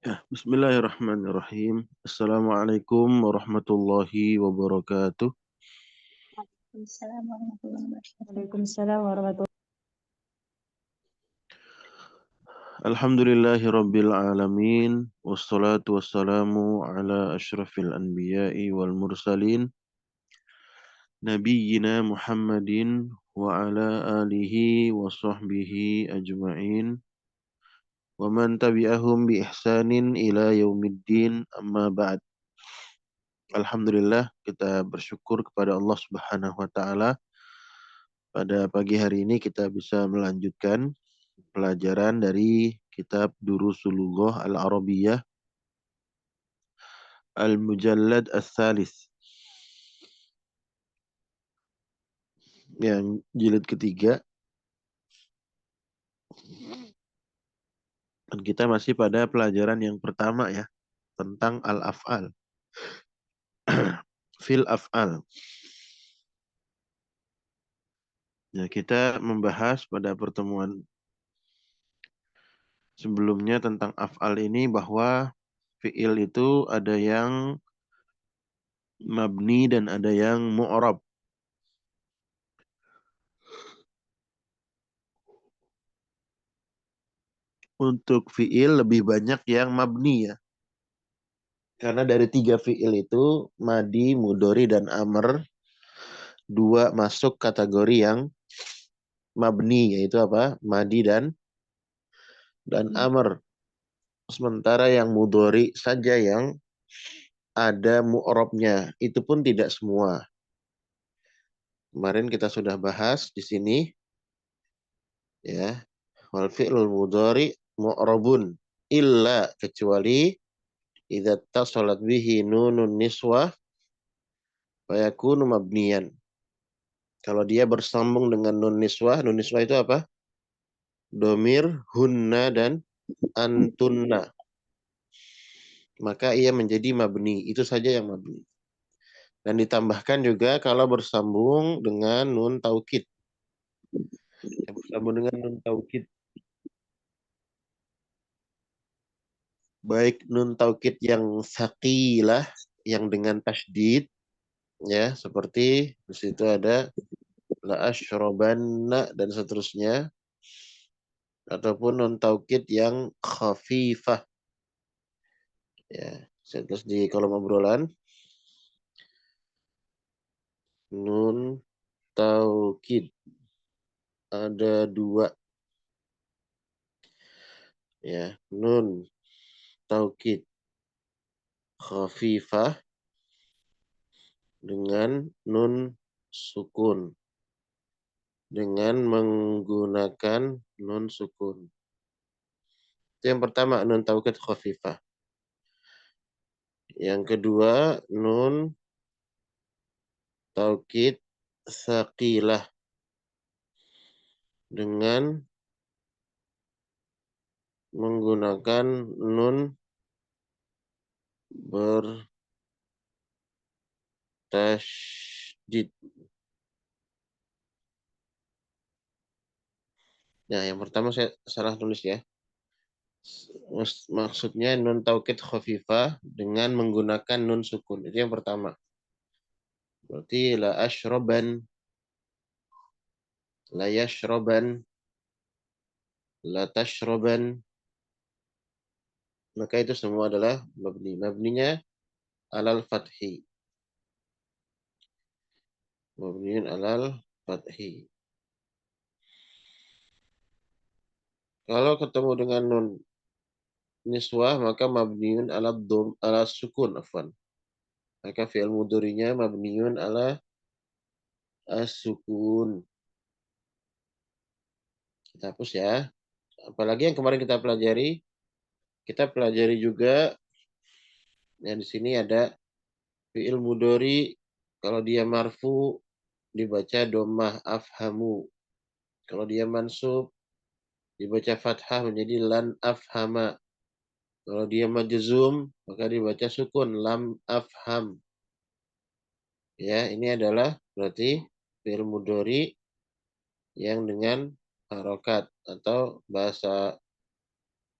Ya, Bismillahirrahmanirrahim. Assalamualaikum warahmatullahi wabarakatuh. Waalaikumsalam warahmatullahi wabarakatuh. Waalaikumsalam warahmatullahi Alhamdulillahi rabbil alamin. Wassalatu wassalamu ala ashrafil anbiya'i wal mursalin. Nabiyyina Muhammadin wa ala alihi wa sahbihi ajma'in. Wa man tabi'ahum bi ihsanin ila yaumiddin amma ba'd. Alhamdulillah kita bersyukur kepada Allah Subhanahu wa taala. Pada pagi hari ini kita bisa melanjutkan pelajaran dari kitab Durusulullah Al-Arabiyah Al-Mujallad Al-Thalith yang jilid ketiga, dan kita masih pada pelajaran yang pertama ya, tentang Al-Af'al. Fil Af'al. Ya, kita membahas pada pertemuan sebelumnya tentang af'al ini bahwa fi'il itu ada yang mabni dan ada yang mu'rab. Untuk fi'il lebih banyak yang mabni ya. Karena dari 3 fi'il itu, madi, mudhari, dan amr, 2 masuk kategori yang mabni, yaitu apa? Madi dan amr. Sementara yang mudhari saja yang ada mu'rabnya. Itu pun tidak semua. Kemarin kita sudah bahas di sini, ya. Wal fi'lul mudhari mu'rabun illa, kecuali idza tasalat bihi nunun niswah fayakunu mabniyan. Kalau dia bersambung dengan nun niswah itu apa? Domir, hunna, dan antunna. Maka ia menjadi mabni. Itu saja yang mabni. Dan ditambahkan juga kalau bersambung dengan nun taukid. Yang bersambung dengan nun taukid. Baik nun taukid yang saqilah, yang dengan tasydid, ya, seperti di situ ada la asyrabanna dan seterusnya, ataupun nun taukid yang khafifah, ya. Saya tulis di kolom obrolan, nun taukid ada 2, ya, nun taukid khafifah dengan nun sukun, dengan menggunakan nun sukun. Itu yang pertama, nun taukid khafifah. Yang kedua, nun taukid saqilah dengan menggunakan nun bertasydid. Nah, yang pertama saya salah tulis ya. Maksudnya nun taukid khafifah dengan menggunakan nun sukun. Itu yang pertama. Berarti la asyroban, la yashroban, la tashroban. Maka itu semua adalah mabni. Mabninya alal fathi. Mabniun alal fathi. Kalau ketemu dengan nun niswah, maka mabniun ala sukun, afwan. Maka fi'il mudhari'nya mabniun ala as-sukun. Kita hapus ya. Apalagi yang kemarin kita pelajari juga yang di sini ada fi'il mudhari, kalau dia marfu dibaca dhammah afhamu. Kalau dia mansub dibaca fathah menjadi lan afhama. Kalau dia majzum maka dibaca sukun lam afham. Ya, ini adalah berarti fi'il mudhari yang dengan harokat, atau bahasa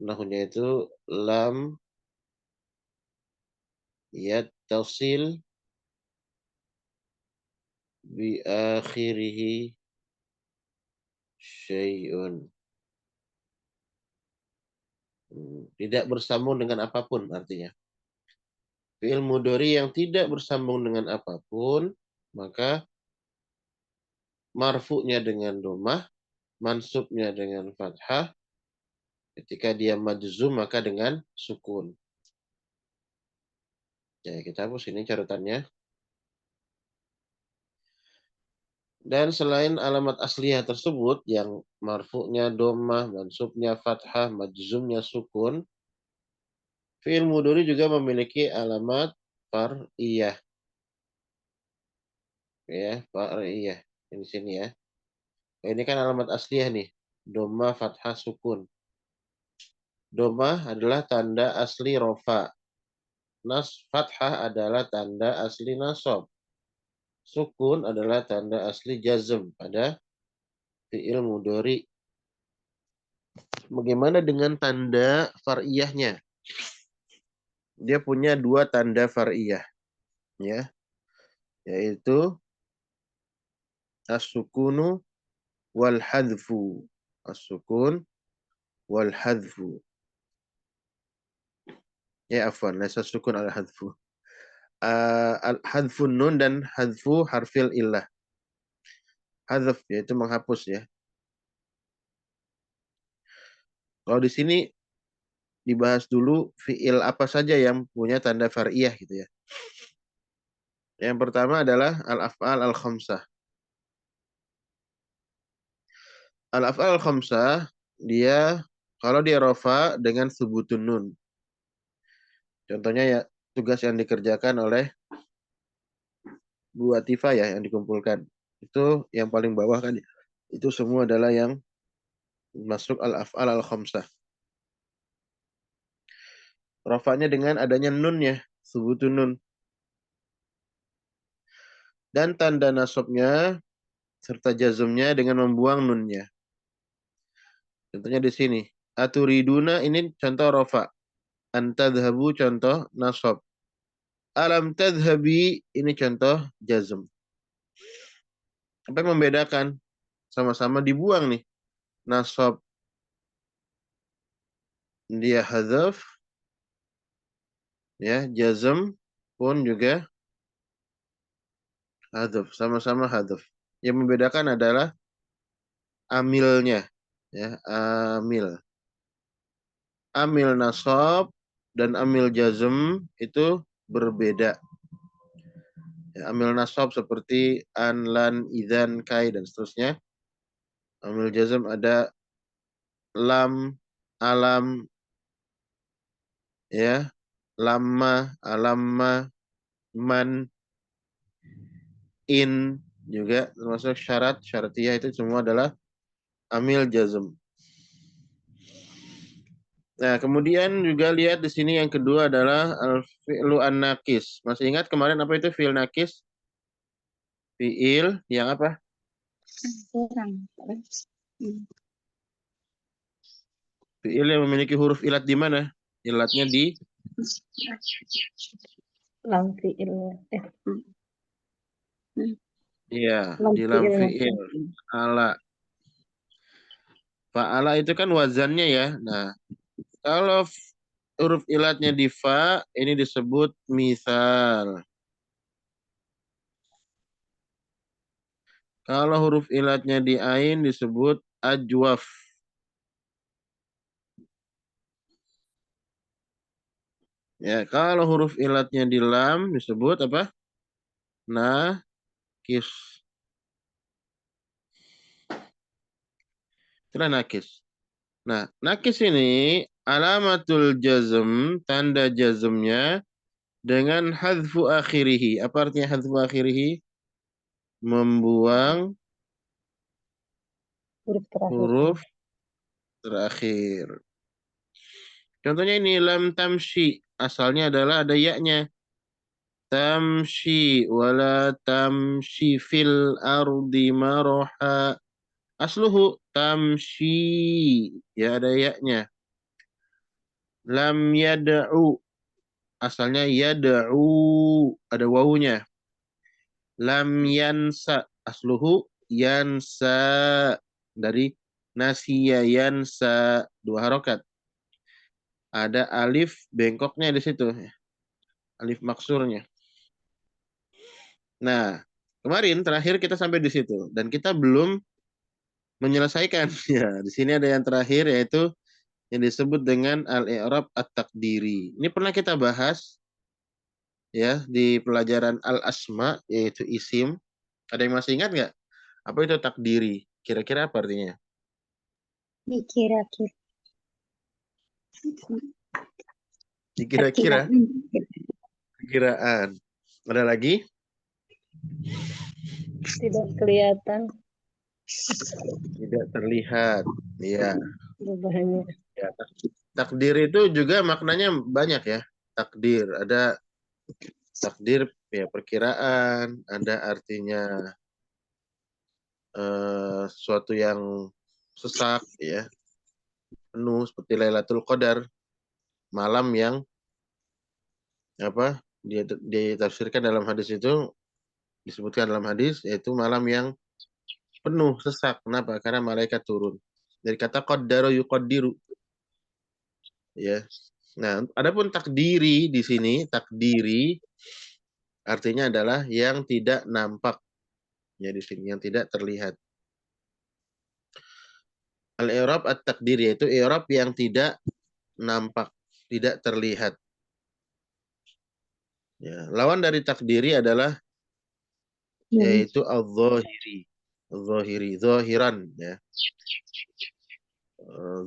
nahwnya itu lam yattasil bi akhirihi syai'un. Tidak bersambung dengan apapun artinya. Fi'il mudhari yang tidak bersambung dengan apapun, maka marfu'nya dengan dhammah, mansubnya dengan fathah, ketika dia majzum maka dengan sukun. Ya, kita hapus ini catatannya. Dan selain alamat asliyah tersebut yang marfu'nya dhammah, mansubnya fathah, majzumnya sukun, fi'il mudhari juga memiliki alamat far'iyah. Ya, far'iyah. Di sini ya. Ini kan alamat asliyah nih. Dhammah, fathah, sukun. Dhammah adalah tanda asli rofa. Fathah adalah tanda asli nasab. Sukun adalah tanda asli jazm pada fi'il mudhari. Bagaimana dengan tanda far'iyahnya? Dia punya dua tanda far'iyah, ya, yaitu as-sukunu wal hadfu. As-sukun wal hadfu. Ya, afwan, laisa sukun al hadfu. Hadfun nun dan hadfu harfil illah. Hadf yaitu menghapus ya. Kalau di sini dibahas dulu fiil apa saja yang punya tanda far'iyah gitu ya. Yang pertama adalah al-af'al al-khamsah. Al-af'al al-khamsah dia kalau dia rafa dengan subutun nun. Contohnya ya tugas yang dikerjakan oleh Bu Atifah ya yang dikumpulkan. Itu yang paling bawah kan. Itu semua adalah yang masuk al-af'al al-khamsah. Rafanya dengan adanya nun ya, subutun nun. Dan tanda nasabnya serta jazmnya dengan membuang nunnya. Contohnya di sini. Aturiduna ini contoh rafa. Antadhabu contoh nasab. Alam tadhabi ini contoh jazm. Apa yang membedakan? Sama-sama dibuang nih. Nasab dia hadzaf, ya, jazm pun juga hadzaf, sama-sama hadzaf. Yang membedakan adalah amilnya, ya, amil. Amil nasab dan amil jazm itu berbeda. Ya, amil nasab seperti an, lan, idzan, kai dan seterusnya. Amil jazm ada lam, alam, ya, lamma, alamma, man, in juga termasuk syarat, syartiyah itu semua adalah amil jazm. Nah, kemudian juga lihat di sini yang kedua adalah al-fi'lu an-naqis. Masih ingat kemarin apa itu fi'il naqis? Fi'il yang apa? Kurang. Fi'il yang memiliki huruf ilat di mana? Ilatnya di Lam fi'il. iya, Lam di lam fi'il. fi'il. Ala. Fa'ala itu kan wazannya ya. Nah, kalau huruf ilatnya di fa, ini disebut misal. Kalau huruf ilatnya di ain disebut ajwaf. Ya, kalau huruf ilatnya di lam disebut apa? Nakis. Itulah nakis. Nah, nakis ini alamatul jazm, tanda jazmnya dengan hadfu akhirihi. Apa artinya hadfu akhirihi? Membuang Huruf terakhir. huruf terakhir. Contohnya ini lam tamshi. Asalnya adalah ada ya-nya. Tamshi wala tamshi fil ardi maroha. Asluhu tamshi. Ya ada ya-nya. Lam yada'u. asalnya yad'u, ada wawunya. Lam yansa, asluhu yansa, dari nasiya yansa, 2 harokat. Ada alif bengkoknya di situ, alif maksurnya. Nah, kemarin terakhir kita sampai di situ dan kita belum menyelesaikan. Ya, di sini ada yang terakhir yaitu yang disebut dengan al-i'rab at-taqdiri. Ini pernah kita bahas ya di pelajaran al-asma, yaitu isim. Ada yang masih ingat nggak? Apa itu takdiri? Kira-kira apa artinya? Dikira-kira. Kira-kira, kiraan. Ada lagi? Tidak kelihatan. Tidak terlihat. Iya. Banyak. Ya, takdir itu juga maknanya banyak ya. Takdir, ada takdir ya perkiraan, ada artinya sesuatu yang sesak ya, penuh seperti Lailatul Qadar, malam yang apa dia ditafsirkan dalam hadis itu, disebutkan dalam hadis yaitu malam yang penuh sesak. Kenapa? Karena malaikat turun. Dari kata qaddara yuqaddiru ya. Nah, adapun takdiri di sini, takdiri artinya adalah yang tidak nampak. Ya di sini yang tidak terlihat. Al-i'rab at-takdir yaitu i'rab yang tidak nampak, tidak terlihat. Ya, lawan dari takdiri adalah yaitu al-zahiri. Al-zahiri, zahiran ya.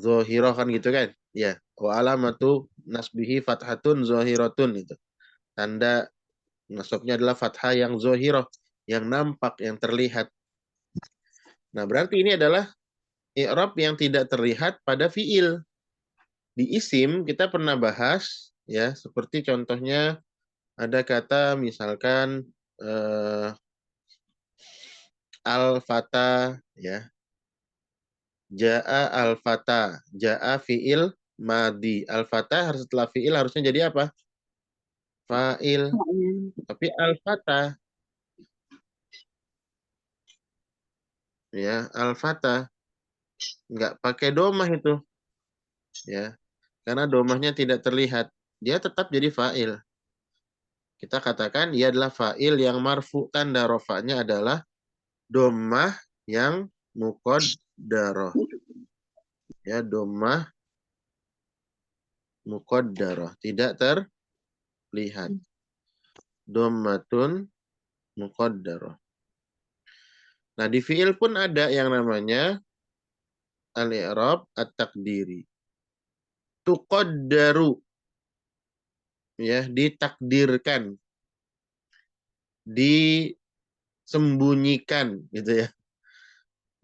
Zahirah kan gitu kan? Ya. Wa alamatu nasbihi fathatun zahiratun itu. Tanda nasabnya adalah fathah yang zahirah, yang nampak, yang terlihat. Nah, berarti ini adalah i'rab yang tidak terlihat pada fiil. Di isim kita pernah bahas ya, seperti contohnya ada kata misalkan al-fata ya. Ja'a al-fata, ja'a fiil madi. Al-fata harus setelah fiil harusnya jadi apa? Fa'il. Tapi al-fata ya, al-fata nggak pakai domah itu ya. Karena domahnya tidak terlihat. Dia tetap jadi fa'il. Kita katakan ia adalah fa'il yang marfu, tanda rofa'nya adalah domah yang muqaddarah. Ya, domah muqaddarah, tidak terlihat. Dommatun muqaddarah. Nah, di fi'il pun ada yang namanya al-i'rab at-taqdiri. Tuqaddaru ya, ditakdirkan, disembunyikan gitu ya.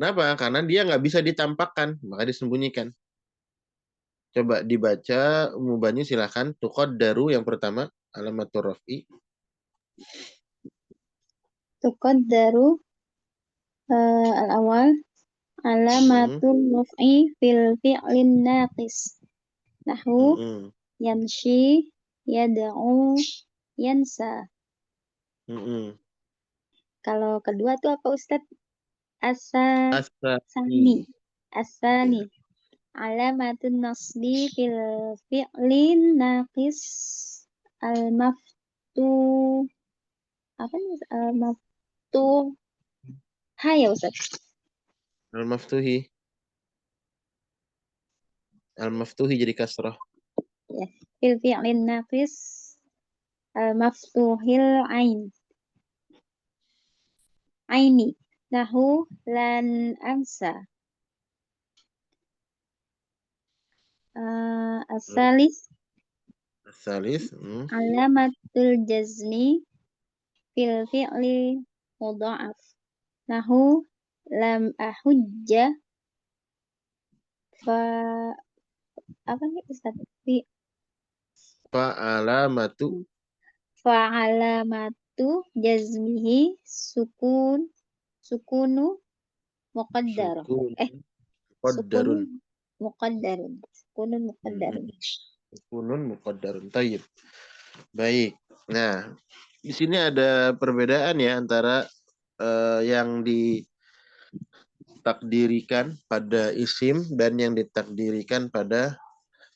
Kenapa? Karena dia nggak bisa ditampakkan, maka disembunyikan. Coba dibaca mubanya silakan. Tuqaddaru yang pertama, alamatur raf'i. Tuqaddaru al-awal alamatul raf'i fil fi'lin naqis. Nahu yamshi, yad'u, yansa. Kalau kedua tuh apa Ustadz? Asani. Asani. Alamatun nasbi fil fi'lin naqis al-maftu. Apa nih? Al-maftu. Hai ya Ustadz. Al-maftuhi. Al-maftuhi jadi kasrah. Ya. Fil fi'lin naqis al-maftuhil ain. Aini. Nahu lan ansa. Asalis. Asalis. Alamatul jazmi fil fi'li mudha'af. Nahu lam ahujja fa apa nih Ustaz? Fa'alamatu jazmihi sukunu muqaddarah. Muqaddarun. Muqaddarun. Sukunun muqaddarun. Sukunun muqaddarun. Tayyib. Baik. Nah, di sini ada perbedaan ya antara yang ditakdirikan pada isim dan yang ditakdirikan pada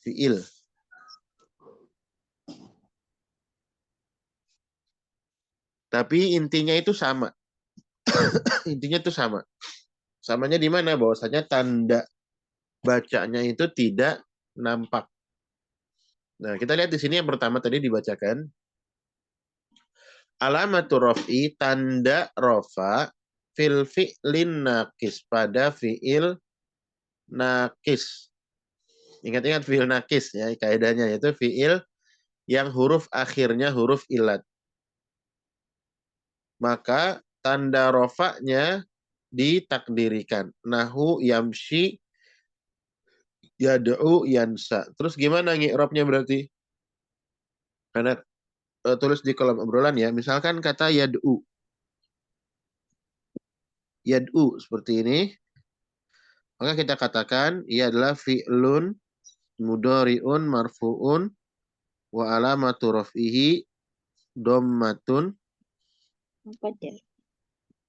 fiil. Tapi intinya itu sama. Intinya itu sama. Samanya di mana? Bahwasanya tanda bacanya itu tidak nampak. Nah, kita lihat di sini yang pertama tadi dibacakan. Alamatur raf'i, tanda rofa fil fi'lin nakis, pada fi'il nakis. Ingat-ingat fi'il nakis ya, kaidahnya yaitu fi'il yang huruf akhirnya huruf ilat. Maka tanda rofanya ditakdirikan. Nahu yamshi yad'u yansa. Terus gimana ngi'rabnya berarti? Karena tulis di kolom obrolan ya. Misalkan kata yad'u. Yad'u seperti ini. Maka kita katakan ia adalah fi'lun mudhari'un marfu'un wa alamatu raf'ihi dhammatun Muqaddar.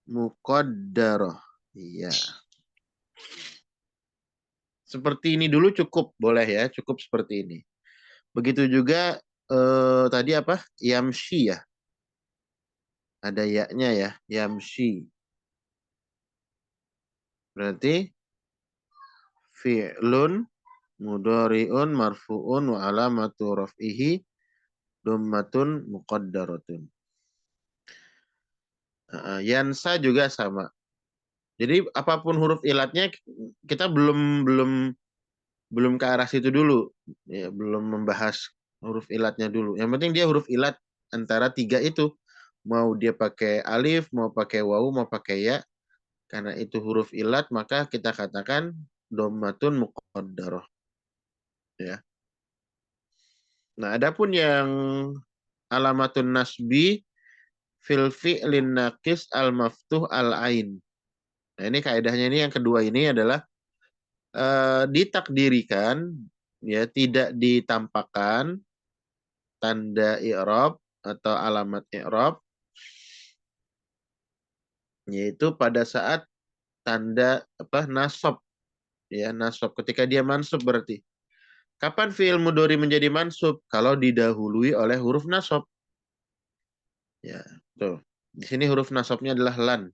muqaddarah. Iya. Seperti ini dulu cukup, boleh ya, cukup seperti ini. Begitu juga tadi apa? Yamshi ya. Ada ya-nya ya, yamshi. Berarti fi'lun mudhari'un marfu'un wa alamatu raf'ihi dhammatun muqaddaratun. Yansa juga sama. Jadi apapun huruf ilatnya kita belum ke arah situ dulu. Ya, belum membahas huruf ilatnya dulu. Yang penting dia huruf ilat antara tiga itu. Mau dia pakai alif, mau pakai wawu, mau pakai ya. Karena itu huruf ilat, maka kita katakan dhammatun muqaddarah. Ya. Nah, adapun yang alamatun nasbi fil fi'lin naqis al maftuh al ain. Nah, ini kaidahnya ini yang kedua ini adalah ditakdirikan ya tidak ditampakkan tanda i'rab atau alamat i'rab yaitu pada saat tanda apa nasab ya nasab ketika dia mansub berarti. Kapan fi'il mudhari menjadi mansub? Kalau didahului oleh huruf nasab. Ya, tuh. Di sini huruf nasabnya adalah lan.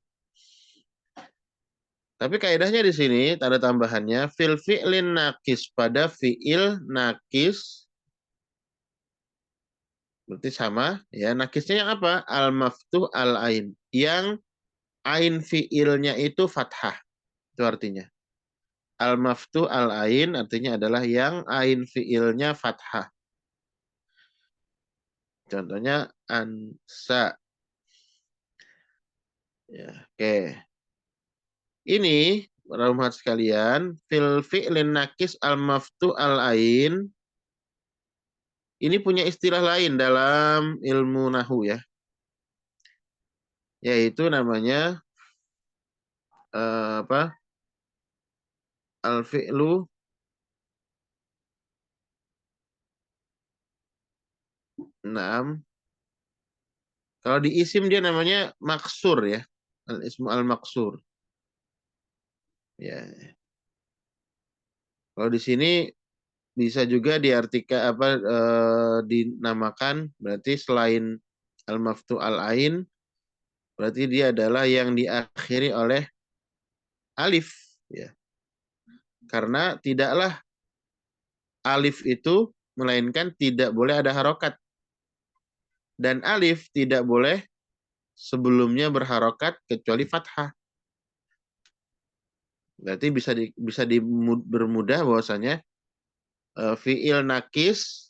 Tapi kaidahnya di sini tanda tambahannya fil fi'lin nakis, pada fi'il nakis berarti sama ya. Nakisnya yang apa? Al maftuh al ain. Yang ain fi'ilnya itu fathah. Itu artinya. Al maftuh al ain artinya adalah yang ain fi'ilnya fathah. Contohnya ansa. Ya, oke. Ini rahmat sekalian, fil fi'lin nakis al maftuh al ain ini punya istilah lain dalam ilmu nahu ya. Yaitu namanya apa? Al fi'lu naam. Kalau di isim dia namanya maksur ya. Al ismu al maksur. Ya. Kalau di sini bisa juga diartikan apa dinamakan berarti selain al maftu al ain berarti dia adalah yang diakhiri oleh alif ya. Karena tidaklah alif itu melainkan tidak boleh ada harokat dan alif tidak boleh sebelumnya berharokat kecuali fathah. Berarti bisa bermudah bahwasanya fiil nakis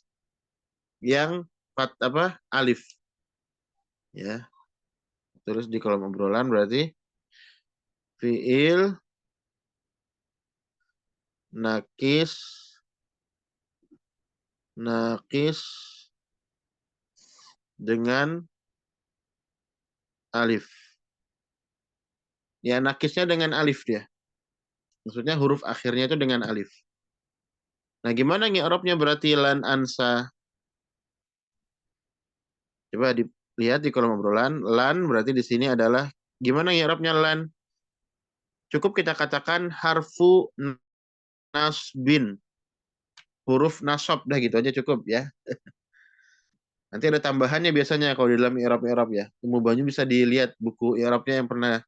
yang apa alif ya. Terus di kolom obrolan berarti fiil nakis nakis dengan alif. Ya nakisnya dengan alif dia. Maksudnya huruf akhirnya itu dengan alif. Nah, gimana ngi'rabnya berarti lan ansa? Coba dilihat di kolom obrolan. Lan berarti di sini adalah gimana i'rabnya lan? Cukup kita katakan harfu nasbin. Huruf nasab dah gitu aja cukup ya. Nanti ada tambahannya biasanya kalau di dalam i'rab ya. Banyu bisa dilihat buku i'rabnya yang pernah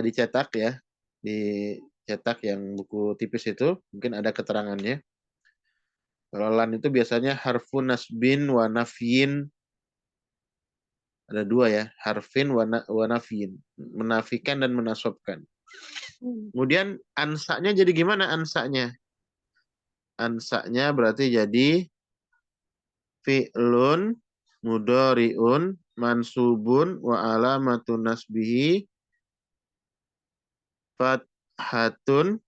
dicetak ya. Dicetak yang buku tipis itu mungkin ada keterangannya. Kalau lan itu biasanya harfu nasbin wa nafyin. Ada dua ya, harfin wa nafyin. Menafikan dan menasobkan. Kemudian ansaknya jadi gimana ansaknya? Ansaknya berarti jadi fi'lun mudhari'un mansubun wa alamatun nasbihi fathatun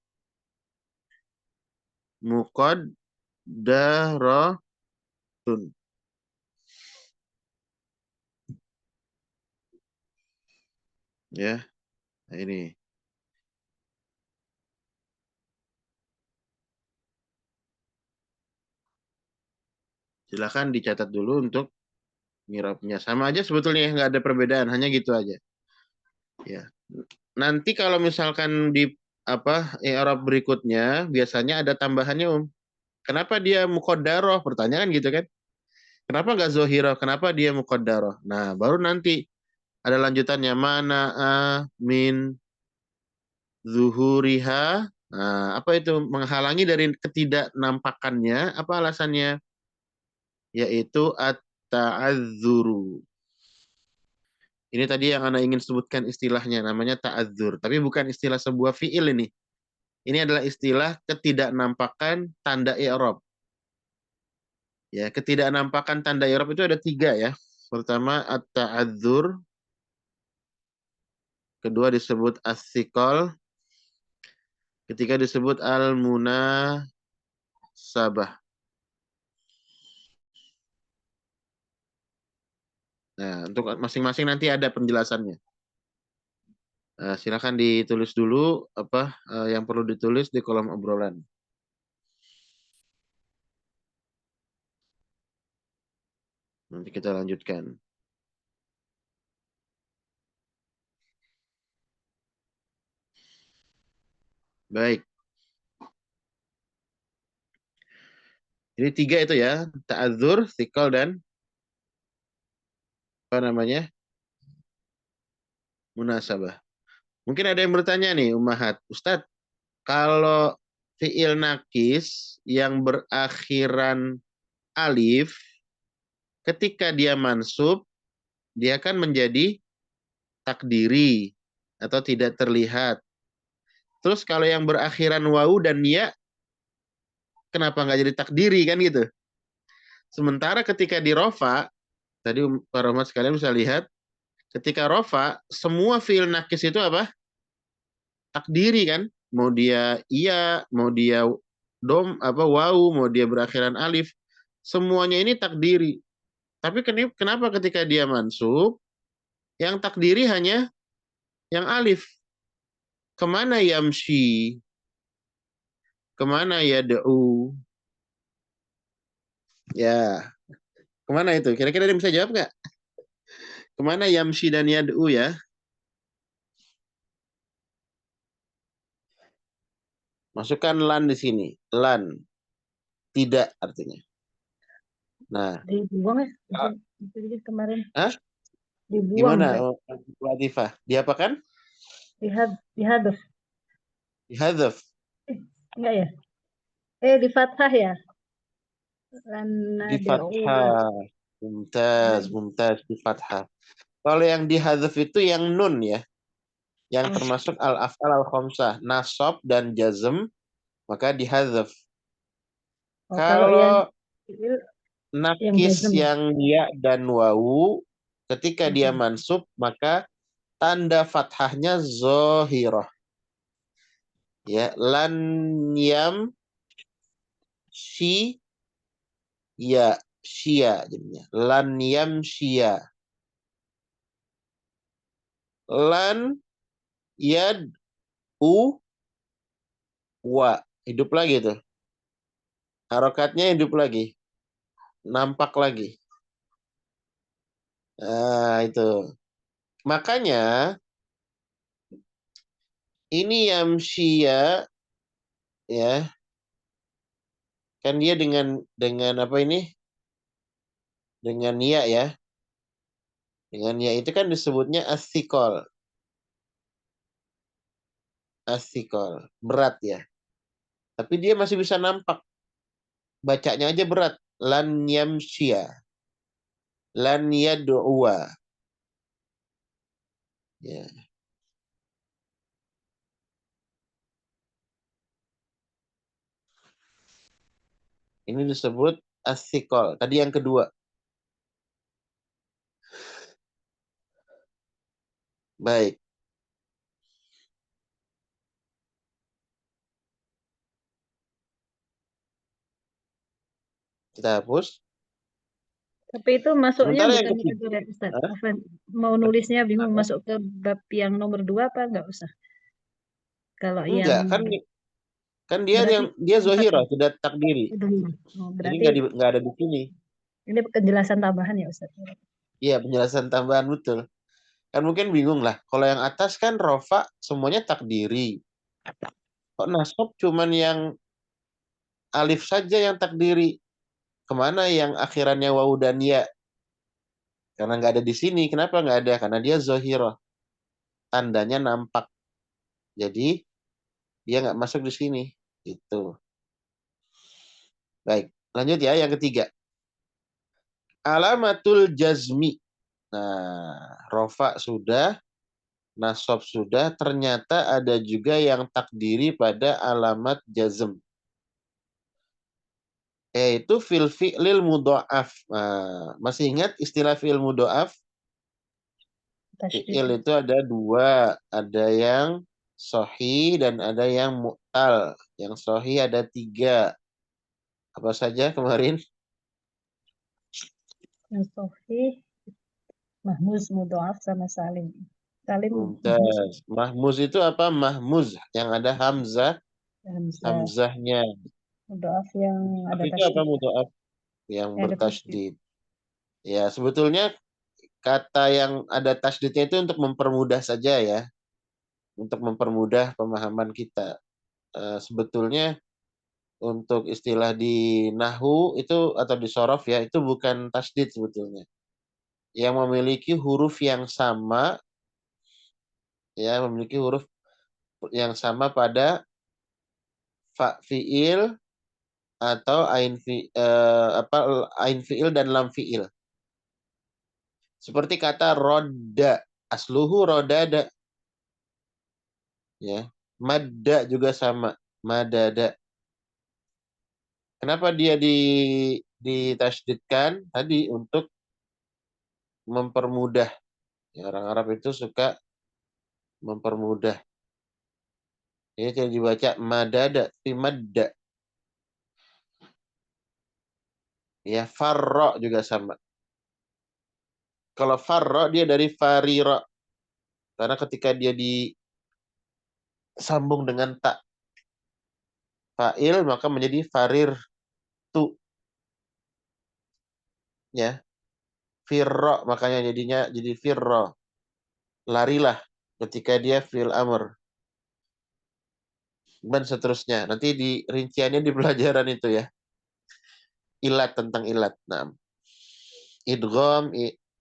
muqaddaratun. Ya, nah ini. Silakan dicatat dulu untuk mirapnya. Sama aja sebetulnya nggak ada perbedaan, hanya gitu aja. Ya. Nanti kalau misalkan di i'rab berikutnya biasanya ada tambahannya. Kenapa dia muqaddarah? Pertanyaan gitu kan. Kenapa nggak zohirah? Kenapa dia muqaddarah? Nah, baru nanti ada lanjutannya mana min zuhuriha. Nah, apa itu? Menghalangi dari ketidaknampakannya. Apa alasannya? Yaitu at-ta'adzuru. Ini tadi yang Anda ingin sebutkan istilahnya, namanya ta'adzur. Tapi bukan istilah sebuah fi'il ini. Ini adalah istilah ketidaknampakan tanda i'rab. Ya, ketidaknampakan tanda i'rab itu ada 3 ya. Pertama at-ta'adzur, kedua disebut as-siqal, ketiga disebut al-munasabah. Nah, untuk masing-masing nanti ada penjelasannya. Silakan ditulis dulu yang perlu ditulis di kolom obrolan. Nanti kita lanjutkan. Baik. Ini 3 itu ya, ta'adzur, sikal, dan apa namanya? Munasabah. Mungkin ada yang bertanya nih, Ummahat. Ustadz, kalau fi'il nakis yang berakhiran alif, ketika dia mansub, dia kan menjadi takdiri atau tidak terlihat. Terus kalau yang berakhiran wawu dan ya, kenapa nggak jadi takdiri kan gitu? Sementara ketika di rofa, tadi para umat sekalian bisa lihat, ketika rofa, semua fi'il nakis itu apa? Takdiri kan? Mau dia iya, mau dia wawu, mau dia berakhiran alif, semuanya ini takdiri. Tapi kenapa ketika dia mansub, yang takdiri hanya yang alif? Kemana yamshi? Kemana yad'u? Ya, kemana itu? Kira-kira dia bisa jawab nggak? Kemana yamshi dan yad'u ya? Masukkan lan di sini. Lan. Tidak artinya. Nah. Dibuang ya? Itu kemarin. Hah? Dibuang. Gimana, Latifah? Diapakan? Dihadaf. Dihadzaf. Enggak ya? Di fathah ya? Di fathah. Mumtaz di fathah. Kalau yang dihadzaf itu yang nun ya. Yang termasuk al-af'al al-khamsah, nasab dan jazm, maka dihadzaf. Kalau yang nakis yang ya dan wawu, ketika dia mansub, maka tanda fathahnya zohirah. Ya, lan yam shi ya shia jadinya. Lan yam shia. Lan yad u wa. Hidup lagi tuh. Harokatnya hidup lagi. Nampak lagi. Nah, itu. Makanya ini yamshiya ya, kan dia dengan apa ini? Dengan ya ya. Dengan ya itu kan disebutnya asikol. Asikol, berat ya. Tapi dia masih bisa nampak. Bacanya aja berat. Lan yamshiya. Lan yad'uwa. Ya. Ini disebut asikol. Tadi yang kedua. Baik. Kita hapus. Tapi itu masuknya Sementara yang bukan ke ketiga. Red Ustaz. Hah? Afwan, mau nulisnya bingung Apa? masuk ke bab yang nomor 2 apa nggak usah? Kalau yang Enggak, kan kan dia berarti yang dia empat zohiro, ya? tidak takdiri. Dulu. Oh, Jadi berarti nggak ada di sini. ini penjelasan tambahan ya Ustaz. Iya, penjelasan tambahan betul. Kan mungkin bingung lah. Kalau yang atas kan rofa semuanya takdiri. Kok nasab cuman yang alif saja yang takdiri. Kemana yang akhirannya wawu dan ya? Karena nggak ada di sini. Kenapa nggak ada? Karena dia zohiro. Tandanya nampak. Jadi dia nggak masuk di sini. Itu. Baik. Lanjut ya yang ketiga. Alamatul jazmi. Nah, rofa sudah, nasab sudah. Ternyata ada juga yang takdiri pada alamat jazm. Yaitu fil fi'lil mudha'af. Nah, masih ingat istilah fi'il mudha'af? Tasydid. Fi'il itu ada dua. Ada yang sohi dan ada yang mu'tal. Yang sohi ada tiga. Apa saja kemarin? Yang sahih mahmuz mudhaf sama salim. Salim mahmuz Mumtaz. Mahmuz itu apa? Mahmuz. Yang ada hamzah. hamzah. Hamzahnya. Mudhaf yang Mudha'af ada itu apa tasydid. mudha'af? Yang Yang ada tasydid. bertasydid. Ya, sebetulnya kata yang ada tasydidnya itu untuk mempermudah saja ya. Untuk mempermudah pemahaman kita. Sebetulnya untuk istilah di nahu itu atau di sorof ya itu bukan tasdid sebetulnya. Yang memiliki huruf yang sama ya memiliki huruf yang sama pada fa fiil atau ain fiil dan lam fiil. Seperti kata roda, asluhu rodada ya. Madda juga sama, madada. Kenapa dia ditasdidkan tadi untuk mempermudah. Ya, orang Arab itu suka mempermudah. Ini tidak dibaca madada, tapi madda. Ya, farro juga sama. Kalau farro dia dari fariro. Karena ketika dia disambung dengan tak fa'il, maka menjadi farir tu. Ya, firro, makanya jadinya jadi firro. Larilah ketika dia fil amr. Dan seterusnya. Nanti di rinciannya di pelajaran itu ya. Ilat tentang ilat. Nah, idgham,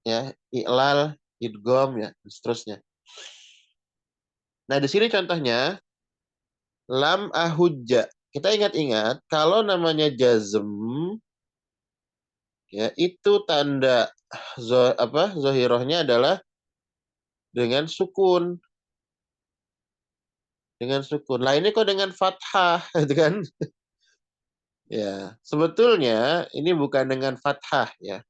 ya, i'lal, idgham ya, dan seterusnya. Nah, di sini contohnya lam ahujja. Kita ingat-ingat kalau namanya jazm ya itu tanda zohirohnya adalah dengan sukun, dengan sukun. Lah ini kok dengan fathah gitu kan? Ya, sebetulnya ini bukan dengan fathah ya.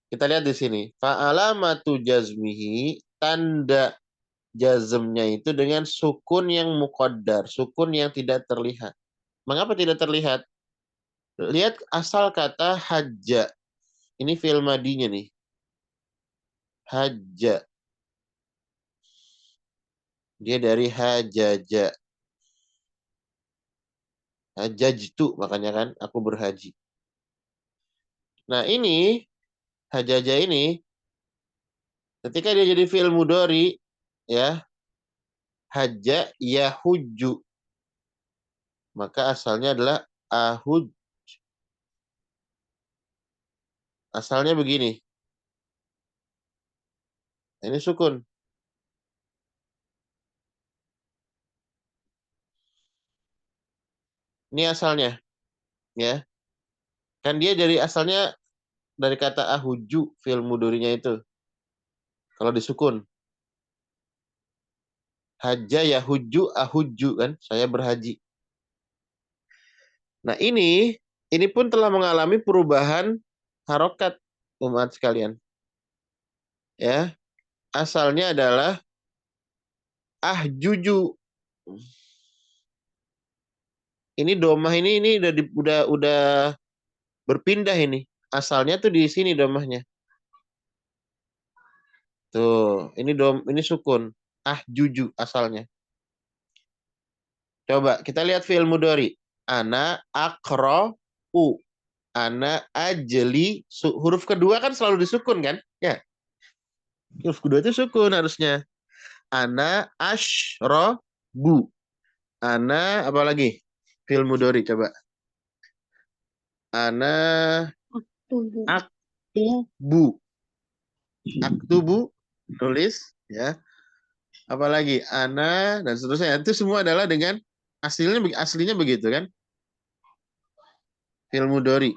Kita lihat di sini. Fa'alamatu jazmihi tanda jazmnya itu dengan sukun yang muqaddar, sukun yang tidak terlihat. Mengapa tidak terlihat? Lihat asal kata hajja. Ini fi'il madinya nih. Hajja. Dia dari hajaja. Hajajtu makanya kan aku berhaji. Nah, ini hajaja ini Ketika dia jadi fi'il mudhari, ya, haja yahujju, maka asalnya adalah ahuj. Asalnya begini. Ini sukun. Ini asalnya, ya. Kan dia dari asalnya dari kata ahuju, fi'il mudhari'nya itu. Kalau disukun. Haja yahujju ahujju kan, saya berhaji. Nah, ini pun telah mengalami perubahan harokat umat sekalian. Ya, asalnya adalah ahjuju. Ini domah ini udah berpindah ini. Asalnya tuh di sini domahnya. Tuh, ini sukun. Ahjuju asalnya. Coba kita lihat fi'il mudhari. Ana akro u. Ana ajeli. Huruf kedua kan selalu disukun kan? Ya. Huruf kedua itu sukun harusnya. Ana bu. Ana apa lagi? Fi'il mudhari coba. Ana Tubuh. aktubu. Aktubu tulis ya. Apalagi ana dan seterusnya. Itu semua adalah dengan aslinya begitu kan? Fi'il mudhari.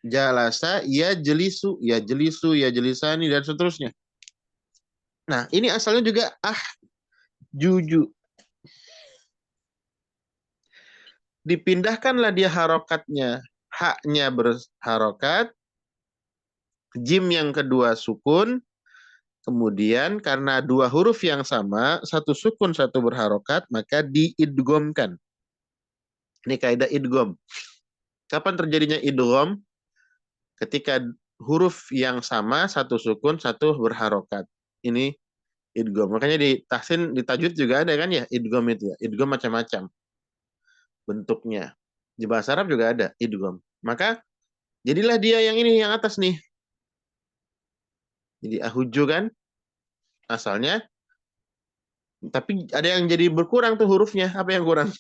Jalasa ya jelisu, ya jelisani dan seterusnya. Nah, ini asalnya juga juju. Dipindahkanlah dia harokatnya. Haknya berharokat, jim yang kedua sukun, kemudian karena dua huruf yang sama, satu sukun, satu berharokat, maka diidgomkan. Ini kaidah idgom. Kapan terjadinya idgom? Ketika huruf yang sama, satu sukun, satu berharokat. Ini idgom. Makanya di tahsin, di tajwid juga ada kan ya, idgom itu ya. Idgom macam-macam bentuknya. Di bahasa Arab juga ada idgom. Maka jadilah dia yang ini, yang atas nih. Jadi ahuju kan asalnya. Tapi ada yang jadi berkurang tuh hurufnya. Apa yang kurang?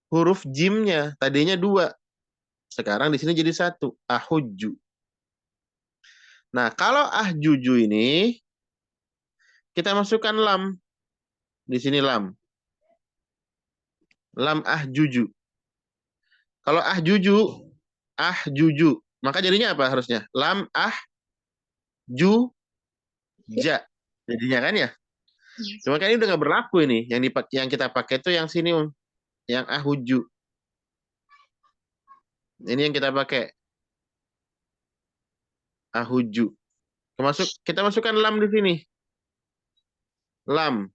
Huruf jimnya. Tadinya dua. Sekarang di sini jadi satu. Ahuju. Nah, kalau ahjuju ini, kita masukkan lam. Di sini lam. Lam ahjuju. Kalau ahjuju. Maka jadinya apa harusnya? Lam ahju ja. Jadinya kan ya? Cuma kan ini udah nggak berlaku ini. Yang kita pakai itu yang sini, yang ahuju. Ini yang kita pakai. Ahuju. Kita masukkan lam di sini. Lam.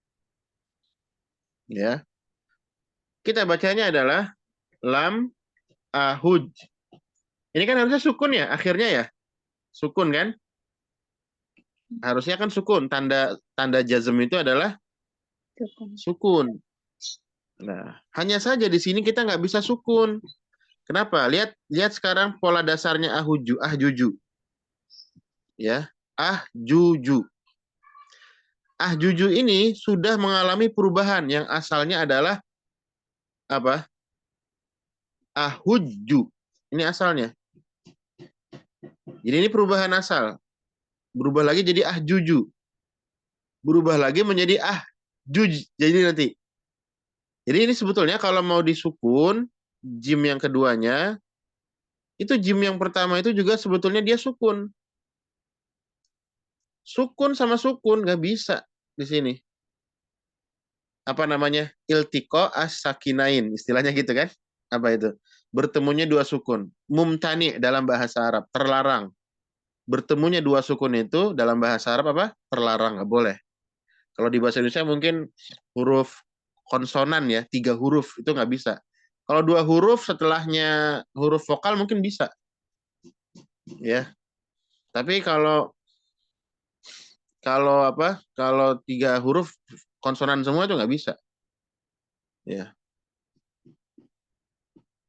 Ya. Kita bacanya adalah lam ahuj. Ini kan harusnya sukun ya, akhirnya ya. Sukun kan? Harusnya kan sukun. Tanda jazm itu adalah sukun. Nah, hanya saja di sini kita nggak bisa sukun. Kenapa? Lihat sekarang pola dasarnya ahjuju. Ya, ahjuju. Ahjuju ini sudah mengalami perubahan yang asalnya adalah apa? Ahujju. Ini asalnya. Jadi ini perubahan asal. Berubah lagi jadi ahjuju. Berubah lagi menjadi ahjuj. Jadi nanti. Jadi ini sebetulnya kalau mau disukun, jim yang keduanya, itu jim yang pertama itu juga sebetulnya dia sukun. Sukun sama sukun nggak bisa di sini. Apa namanya? Iltiko as-sakinain. Istilahnya gitu kan? Apa itu? Bertemunya dua sukun. Mumtani dalam bahasa Arab. Terlarang. Bertemunya dua sukun itu dalam bahasa Arab apa? Terlarang. Nggak boleh. Kalau di bahasa Indonesia mungkin huruf konsonan ya. 3 huruf. Itu nggak bisa. Kalau 2 huruf setelahnya huruf vokal mungkin bisa. Ya. Tapi kalau apa? Kalau 3 huruf konsonan semua itu nggak bisa. Ya.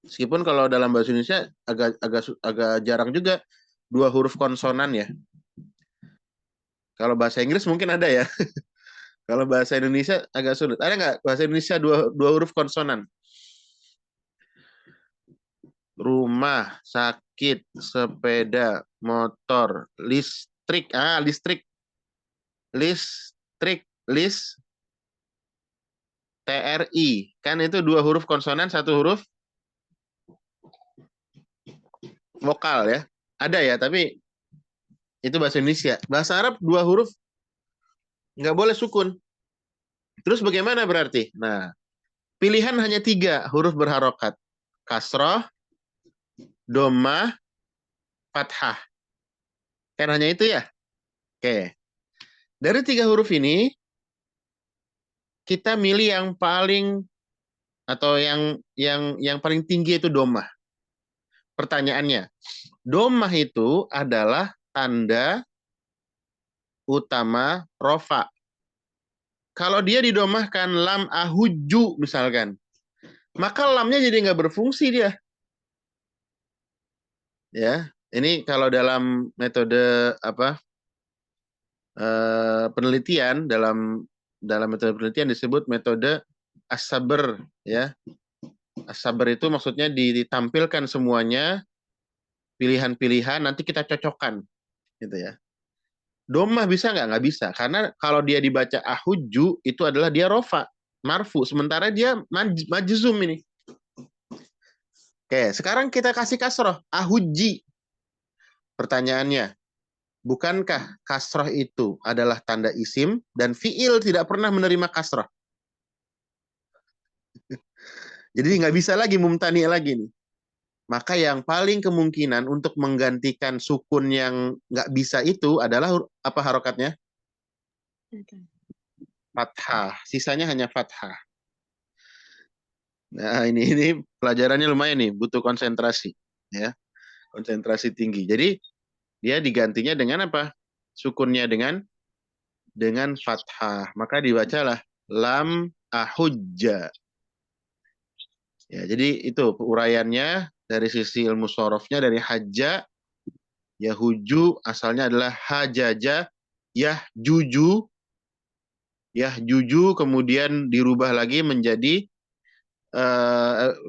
Meskipun kalau dalam bahasa Indonesia agak jarang juga 2 huruf konsonan ya. Kalau bahasa Inggris mungkin ada ya. Kalau bahasa Indonesia agak sulit. Ada nggak bahasa Indonesia dua huruf konsonan? Rumah, sakit, sepeda, motor, listrik. Listrik. Listrik. TRI. Kan itu dua huruf konsonan, satu huruf vokal ya. Ada ya, tapi itu bahasa Indonesia. Bahasa Arab dua huruf nggak boleh sukun. Terus bagaimana berarti? Nah, pilihan hanya tiga huruf berharokat. Kasroh, domah, fathah. Kan hanya itu ya? Oke. Dari tiga huruf ini, kita milih yang paling atau yang paling tinggi itu domah. Pertanyaannya, domah itu adalah tanda utama rofa. Kalau dia didomahkan lam ahuju misalkan, maka lamnya jadi nggak berfungsi dia. Ya, ini kalau dalam metode apa penelitian dalam metode penelitian disebut metode as-sabr ya. As-sabr itu maksudnya ditampilkan semuanya pilihan-pilihan nanti kita cocokkan gitu ya. Domah bisa nggak? Nggak bisa. Karena kalau dia dibaca ahuju, itu adalah dia rofa, marfu. Sementara dia majzum ini. Oke, sekarang kita kasih kasroh. Ahuji. Pertanyaannya, bukankah kasroh itu adalah tanda isim dan fiil tidak pernah menerima kasroh? Jadi nggak bisa lagi mumtani lagi nih. Maka yang paling kemungkinan untuk menggantikan sukun yang nggak bisa itu adalah apa harokatnya? Fathah. Sisanya hanya fathah. Nah, ini pelajarannya lumayan nih, butuh konsentrasi, ya, konsentrasi tinggi. Jadi dia digantinya dengan apa? Sukunnya dengan fathah. Maka dibacalah lam ahujja. Ya, jadi itu uraiannya dari sisi ilmu sorofnya dari hajja, yahuju asalnya adalah hajaja, yahjuju kemudian dirubah lagi menjadi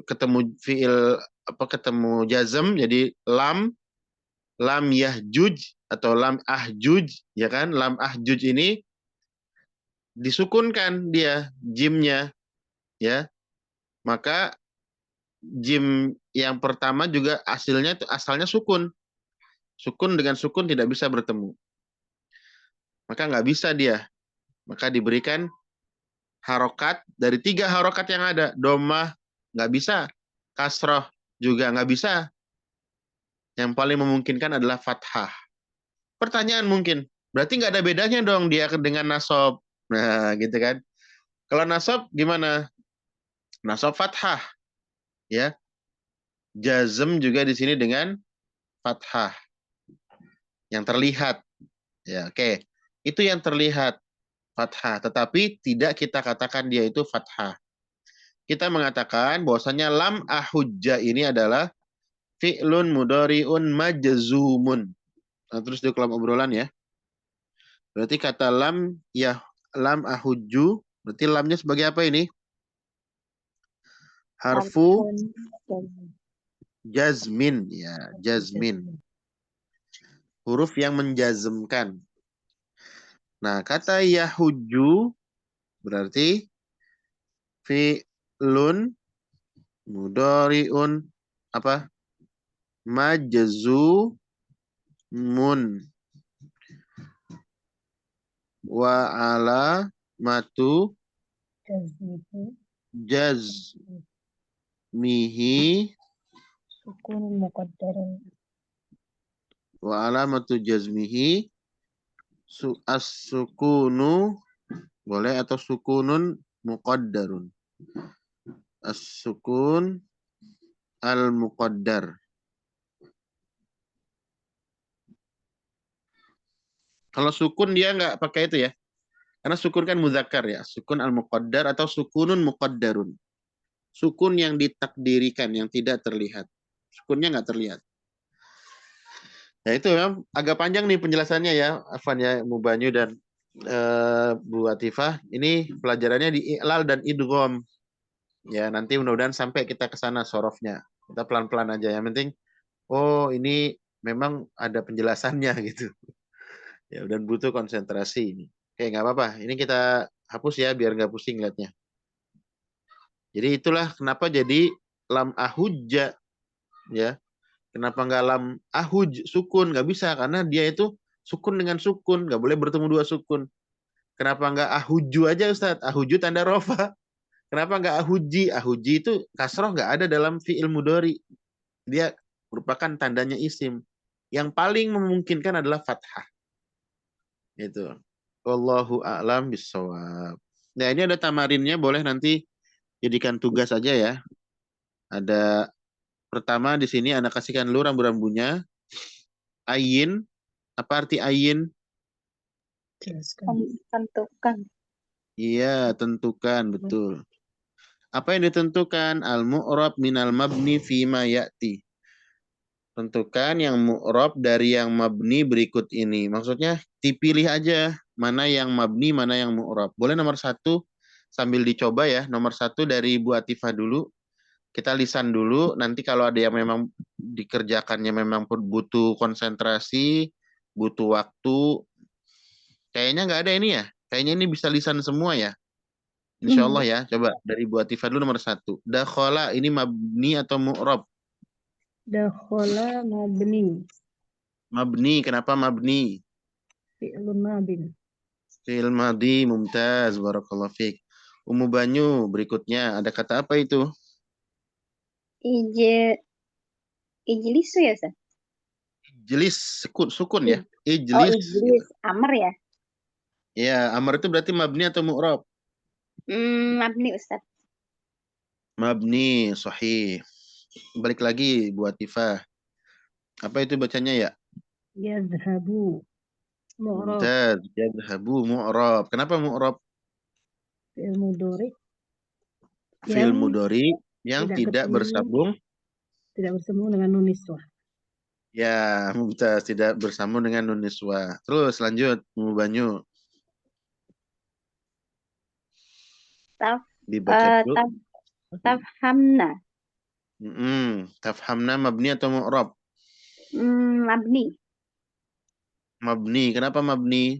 ketemu fiil ketemu jazm jadi lam yahjuj atau lam ahjuj ya kan, lam ahjuj ini disukunkan dia jimnya ya, maka jim yang pertama juga asalnya sukun dengan sukun tidak bisa bertemu, maka nggak bisa dia, maka diberikan harokat dari tiga harokat yang ada. Domah nggak bisa, kasroh juga nggak bisa, yang paling memungkinkan adalah fathah. Pertanyaan mungkin, berarti nggak ada bedanya dong dia dengan nasab. Nah, gitu kan. Kalau nasab gimana? Nasab fathah, ya. Jazm juga di sini dengan fathah. Yang terlihat. Ya, oke. Itu yang terlihat fathah, tetapi tidak kita katakan dia itu fathah. Kita mengatakan bahwasanya lam ahujja ini adalah fi'lun mudhari'un majzumun. Nah, terus di kolom obrolan ya. Berarti kata lam ahujju, berarti lamnya sebagai apa ini? Harfu jazmin ya, jazmin. Huruf yang menjazmkan. Nah, kata yahujju berarti fi'lun mudhari'un apa? Majzumun wa alamatu jazmihi Sukun muqaddarun. wa alamatu jazmihi as-sukunu boleh atau sukunun muqaddarun. As-sukun al-muqaddar. Kalau sukun dia nggak pakai itu ya. Karena sukun kan muzakkar ya. Sukun al-muqaddar atau sukunun muqaddarun. Sukun yang ditakdirikan, yang tidak terlihat. Sukunnya nggak terlihat. Ya itu memang agak panjang nih penjelasannya ya, Afan ya, Mubanyu dan Bu Atifah. Ini pelajarannya di i'lal dan idgham. Ya, nanti mudah-mudahan sampai kita ke sana sorofnya. Kita pelan-pelan aja. Yang penting, oh ini memang ada penjelasannya gitu. Ya, dan butuh konsentrasi ini. Oke, nggak apa-apa. Ini kita hapus ya, biar nggak pusing liatnya. Jadi itulah kenapa jadi lam ahujja ya. Kenapa nggak lam ahuj sukun? Nggak bisa karena dia itu sukun dengan sukun, nggak boleh bertemu dua sukun. Kenapa nggak ahuju aja Ustadz? Ahuju tanda rofa. Kenapa nggak ahuji? Ahuji itu kasroh nggak ada dalam fi'il mudhari. Dia merupakan tandanya isim. Yang paling memungkinkan adalah fathah. Itu. Wallahu a'lam bissawab. Nah ini ada tamarinnya, boleh nanti jadikan tugas aja ya. Ada pertama di sini Anda kasihkan dulu rambu-rambunya. Ayin, apa arti ayin? Jelaskan. Tentukan. Iya, tentukan, betul. Apa yang ditentukan? Al-mu'rab minal mabni fima ya'ti. Tentukan yang mu'rab dari yang mabni berikut ini. Maksudnya dipilih aja mana yang mabni, mana yang mu'rab. Boleh nomor satu sambil dicoba ya. Nomor satu dari Bu Atifah dulu. Kita lisan dulu. Nanti kalau ada yang memang dikerjakannya memang butuh konsentrasi, butuh waktu. Kayaknya nggak ada ini ya. Kayaknya ini bisa lisan semua ya. Insya Allah ya. Coba dari Bu Atifah dulu nomor satu. Dakhala ini mabni atau mu'rab? Dakhala mabni. Mabni. Kenapa mabni? Fi'lun mabin. Fi'il madhi, mumtaz, barakallahu fiik. Umu Banyu, berikutnya ada kata apa itu? Ije, ijlisu ya, Ustaz? Ijlis, sukun ya? Oh, Ijlis. ijlis. Amr ya? Ya, amar itu berarti mabni atau mu'rab? Mabni, Ustaz. Mabni, sahih. Balik lagi buat Tifah. Apa itu bacanya ya? Yadhabu. Mu'rab. Mumtaz, yadhabu mu'rab. Kenapa mu'rab? Fi'il mudhari Fi'il yang mudhari yang tidak bersambung. tidak bersambung dengan nun niswah. Ya, mumtaz, tidak bersambung dengan nun niswah. Terus lanjut, Umu Banyu. Taf, Dibaca dulu. tafhamna. Tafhamna mabni atau mu'rab? Mabni. Mabni. Kenapa mabni?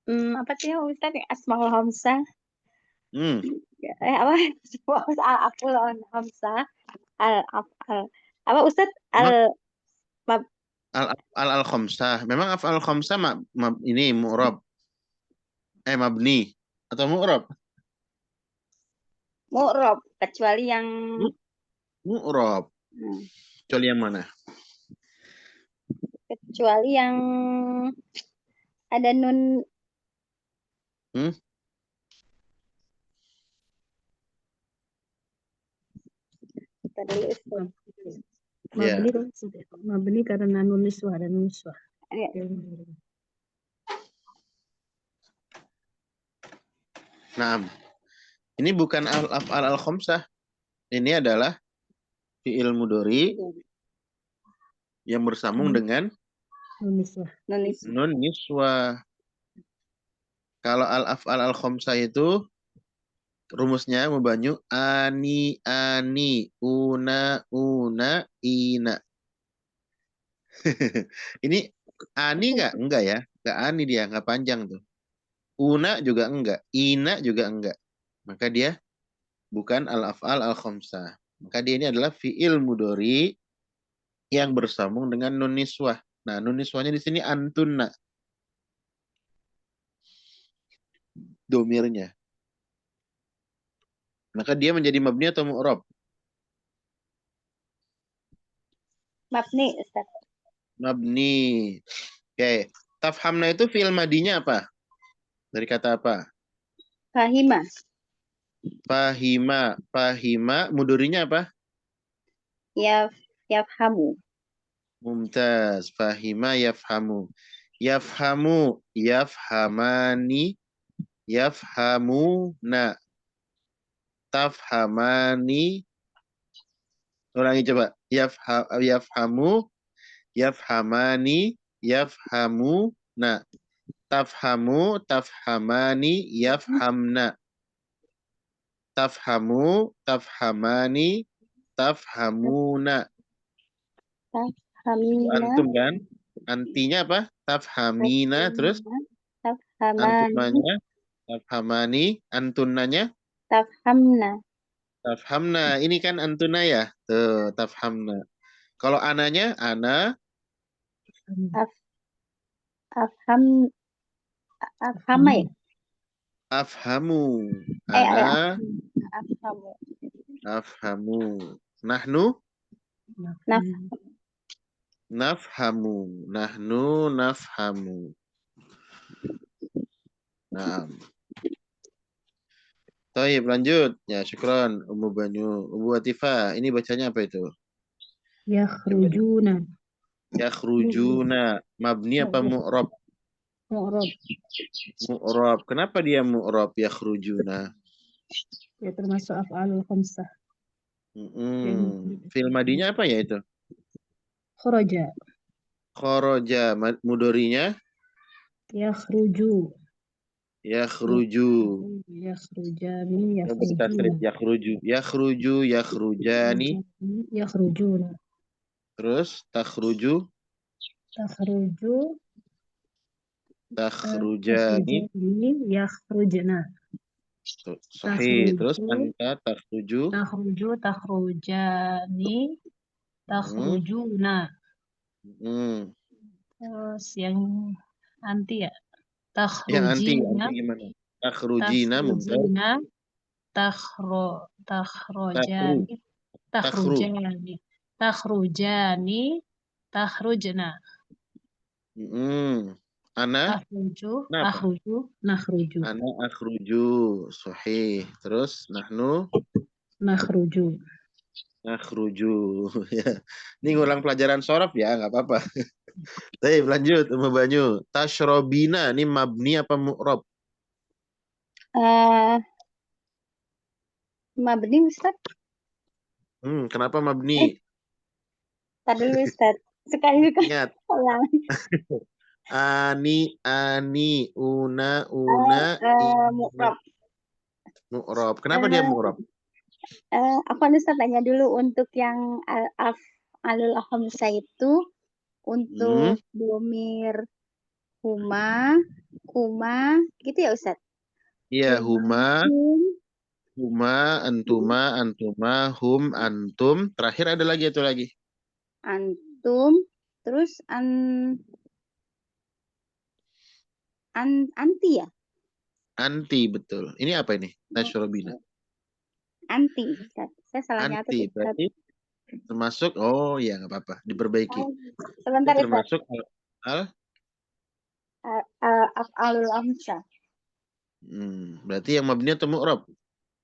Apa tuh ya, Ustaz? Asmaul Hamzah. Hmm. Apa? Asmaul Hamzah. Al apa Ustaz? Mab, Al khamsah. Memang af'al khamsah ini mu'rab. Mabni atau mu'rab? mu'rob. Kecuali yang Mu'rab. Kecuali yang mana? kecuali yang ada nun. Kita dulu Ustaz. Mabni, mabni karena nun niswah dan nun niswah. Ya. Nah, ini bukan al-af'al al-khamsah. Ini adalah fi'il mudhari yang bersambung dengan nun niswah. nun niswah. Kalau al-af'al al-khamsah itu rumusnya Mubanyu ani una ina. Ini ani enggak ya, enggak ani dia, enggak panjang tuh. Una juga enggak, ina juga enggak. Maka dia bukan al-af'al al-khamsah. Maka dia ini adalah fi'il mudhari yang bersambung dengan nun niswah. Nah, nun niswahnya di sini antunna. Domirnya. Maka dia menjadi mabni atau mu'rab? Mabni Ustaz. Mabni. Oke. Tafhamna itu fi'il madinya apa? Dari kata apa? Fahima. Fahima. Fahima. Mudharinya apa? Yafhamu. Mumtaz. Fahima yafhamu. Yafhamu. Yafhamani. Yafhamuna. Tafhamani. Ulangi coba. Yafhamu. Yafhamani, yafhamuna. Tafhamu, tafhamani, yafhamna. Tafhamu, tafhamani, tafhamuna. Tafhamina. Antum kan? Antinya apa? Tafhamina, terus Tafhamani. antumanya, tafhamani, antunanya, Tafhamna. tafhamna. Ini kan antuna ya? Tuh, tafhamna. Kalau ananya, ana, Afham. Afhama ya? afhamu. Ana. Ana, Afhamu. afhamu. Nahnu, Naf. nafhamu. Nahnu, nafhamu. Nah. Taib, lanjut. Ya, syukran. Ummu Banyu. Ummu Atifah. Ini bacanya apa itu? Yakhrujuna. Yakhrujuna. Mabni apa mu'rab? Mu'rab. Mu'rab. Kenapa dia mu'rab? Yakhrujuna. Ya termasuk af'alul khamsah. Fi'il madinya apa ya itu? Kharaja. Kharaja. Mudorinya? Yakhruju. Yakhruju. Yakhrujani. Coba ditasrif. Yakhruju. Yakhruju. Yakhrujani. Yakhrujuna. Terus takhruju. Takhruju. Takhrujani. Yakhrujna. Sahih. Terus anta takhruju. Takhruju. Takhrujani. Takhrujuna. Terus yang anti ya. Yang anti Takhrujina. gimana? Takhrujina mumtaz. Takhrujani. Takhrujani. Takhrujani. Takhrujna. Ana. Takhruju. Kenapa? Takhruju. Nakhruju. Ana akhruju. Sahih. Terus nahnu. Nakhruju. Nakhruju. Ya. Ini ngulang pelajaran sorof ya, nggak apa-apa. Baik, lanjut Ummu Banyu. Tashrobina ini mabni apa mu'rab? Mabni Ustaz. Kenapa mabni? Tadi dulu Ustaz. Sekali Ingat. Ani, una, mu'rab. Mu'rab. Kenapa dia mu'rab? Aku Ustaz tanya dulu untuk yang alul khamsah itu untuk domir huma, kuma, gitu ya Ustaz? Iya, huma, antuma, hum, antum. Terakhir ada lagi itu lagi. Antum, terus anti ya? Anti, betul. Ini apa ini? Tashrobina. Anti, Ustaz. Saya salah nyatet. Anti, berarti termasuk, oh ya nggak apa-apa, diperbaiki. Sebentar itu termasuk alul khamsah. Berarti yang mabni atau mu'rab?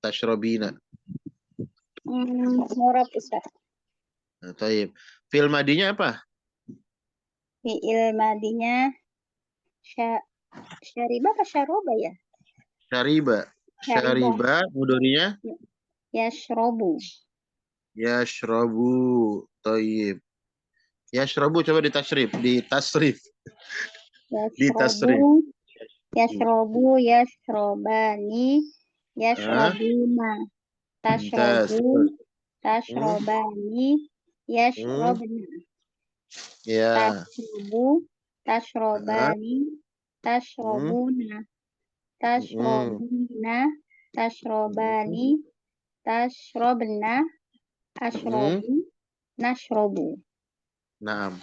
Tashrobina. Mu'rab Ustaz. Nah, taib. Fi'il madinya apa? Fi'il madinya syariba apa syaroba ya? Syariba. Syariba, mudorinya? Yashrobu. Yashrobu. Taib. Yashrobu coba ditasrif. Yashrobu, yashrobani, yashrobuna. Tashrobu, tashrobani, yashrobna. Ya. Tashrobu, tashrobani, tashrobuna. Tashrobuna, tashrobani, tashrobna, ashrobu, nashrobu. Nah,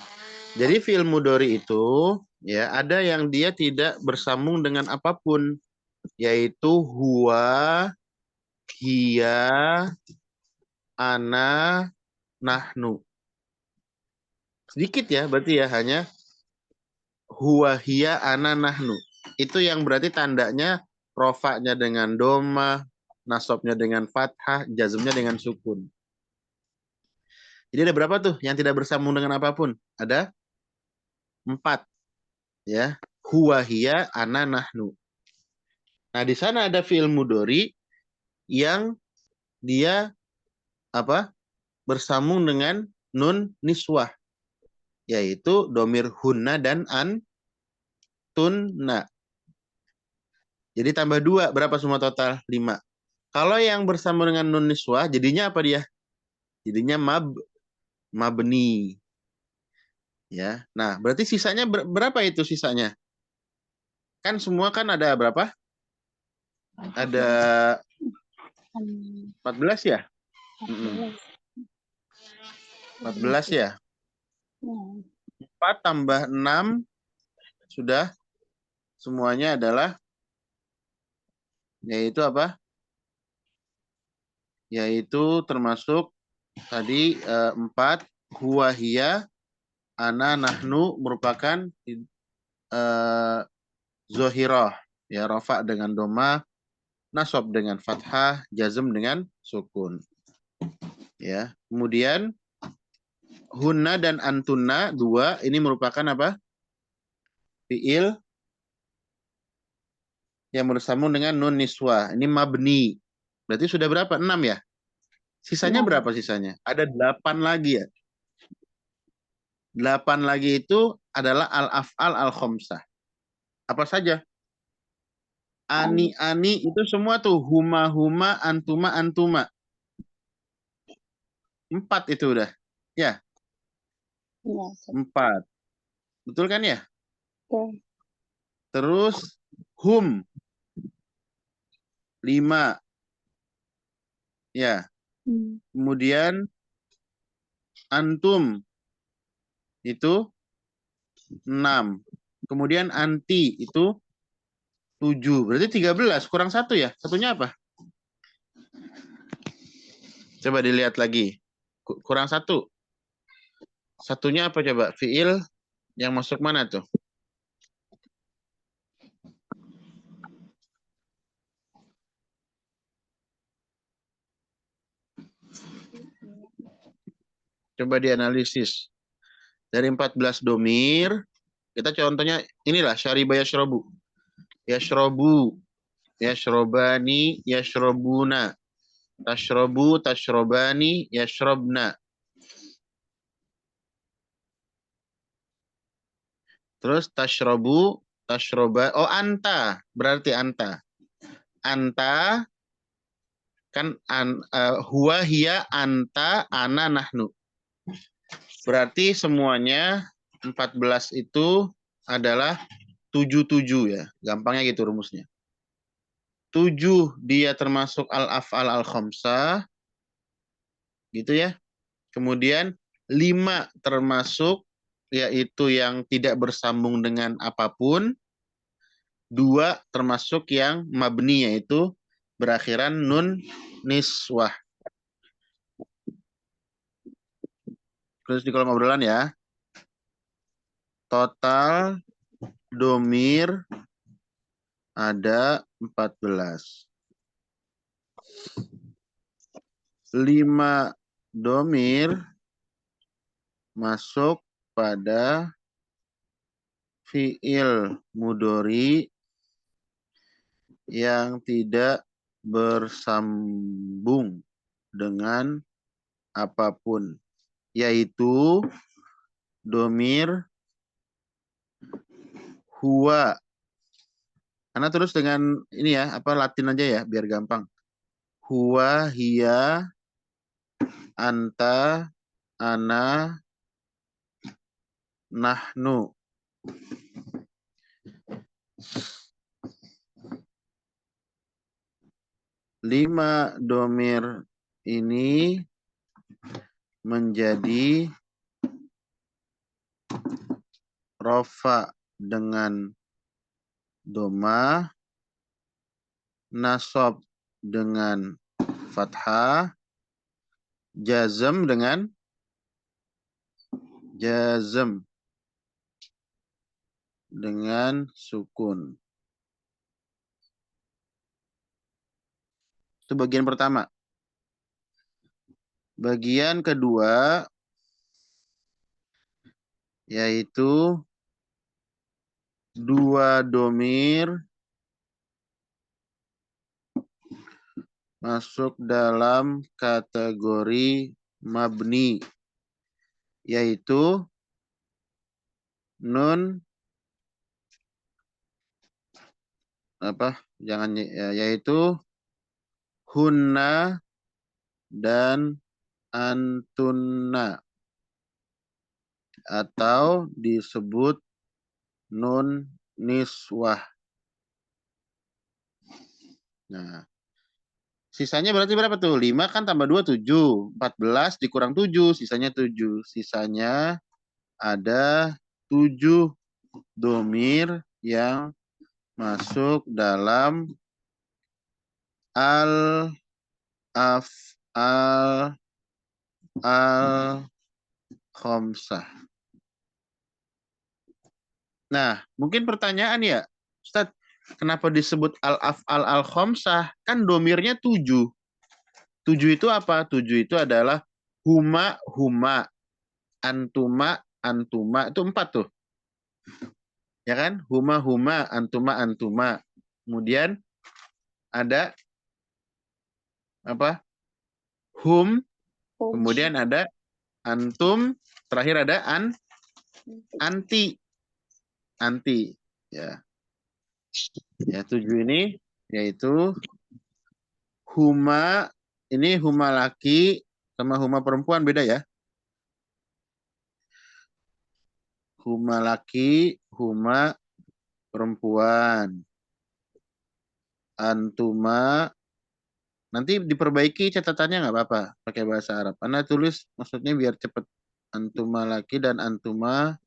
jadi fi'il mudhari itu ya ada yang dia tidak bersambung dengan apapun, yaitu huwa, hiya, ana, nahnu. Sedikit ya, berarti ya hanya huwa, hiya, ana, nahnu. Itu yang berarti tandanya rofa'nya dengan doma, nasabnya dengan fathah, jazmnya dengan sukun. Jadi ada berapa tuh yang tidak bersambung dengan apapun? Ada 4. Ya, huwa, hiya, ana, nahnu. Nah, di sana ada fi'il mudhari yang dia bersambung dengan nun niswah. yaitu domir hunna dan antunna. Jadi tambah 2, berapa semua total? 5. Kalau yang bersambung dengan nun niswah, jadinya apa dia? Jadinya mabni. Ya. Nah, berarti sisanya berapa itu sisanya? Kan semua kan ada berapa? Ada 14 ya? 14 ya? 4 tambah 6 sudah semuanya adalah yaitu apa? Yaitu termasuk tadi 4 huwa hiya ana nahnu merupakan zohiroh ya, rafa dengan doma, nasab dengan fathah, jazm dengan sukun. Ya. Kemudian hunna dan antunna 2 ini merupakan apa? Fiil yang bersambung dengan nun niswa. Ini mabni. Berarti sudah berapa? 6 ya? Sisanya berapa sisanya? Ada 8 lagi ya. 8 lagi itu adalah al-af'al al-khamsah. Apa saja? Ani-ani itu semua tuh. Huma-huma, antuma-antuma. 4 itu udah. Ya, 4. Betul kan ya? Terus hum 5. Ya. Kemudian antum itu 6. Kemudian anti itu 7. Berarti 13. Kurang 1 ya? Satunya apa? Coba dilihat lagi. Kurang 1. Satunya apa coba? Fiil yang masuk mana tuh? Coba dianalisis. Dari 14 domir, kita contohnya inilah syariba yashrobu. Yashrobu, yashrobani, yashrobuna. Tashrobu, tashrobani, yashrobna. Terus tashrobu, tashroba. Oh, anta. Berarti anta. Anta kan huwa hiya anta ana nahnu. Berarti semuanya 14 itu adalah 77 ya. Gampangnya gitu rumusnya. 7 dia termasuk al-af'al al-khamsah. Gitu ya. Kemudian 5 termasuk yaitu yang tidak bersambung dengan apapun. 2 termasuk yang mabni yaitu berakhiran nun niswah. Terus di kolom obrolan ya. Total domir ada 14. 5 domir masuk pada fiil mudhari yang tidak bersambung dengan apapun, yaitu domir huwa. Karena terus dengan ini ya, apa Latin aja ya, biar gampang. Huwa, hiya, anta, ana, nahnu. Lima domir ini menjadi rofa dengan doma, nasab dengan fathah, jazm dengan sukun. Itu bagian pertama. Bagian kedua yaitu 2 domir masuk dalam kategori mabni, yaitu nun apa? Jangan yaitu hunna dan antunna atau disebut nun niswah. Nah, sisanya berarti berapa tuh? 5 kan tambah 2, 7. 14 dikurang 7, sisanya 7. Sisanya ada 7 domir yang masuk dalam al af'al al khamsah. Nah, mungkin pertanyaan ya, Ustadz, kenapa disebut al af'al al khamsah? Kan domirnya 7. 7 itu apa? 7 itu adalah huma, huma, antuma, antuma. Itu 4 tuh. Ya kan? Huma, huma, antuma, antuma. Kemudian ada apa? Hum. Kemudian ada antum. Terakhir ada anti. Anti. Ya. Ya, 7 ini yaitu huma. Ini huma laki sama huma perempuan beda ya. Huma laki, huma perempuan. Antuma, nanti diperbaiki catatannya nggak apa-apa pakai bahasa Arab. Anda tulis maksudnya biar cepet. Antuma laki dan antuma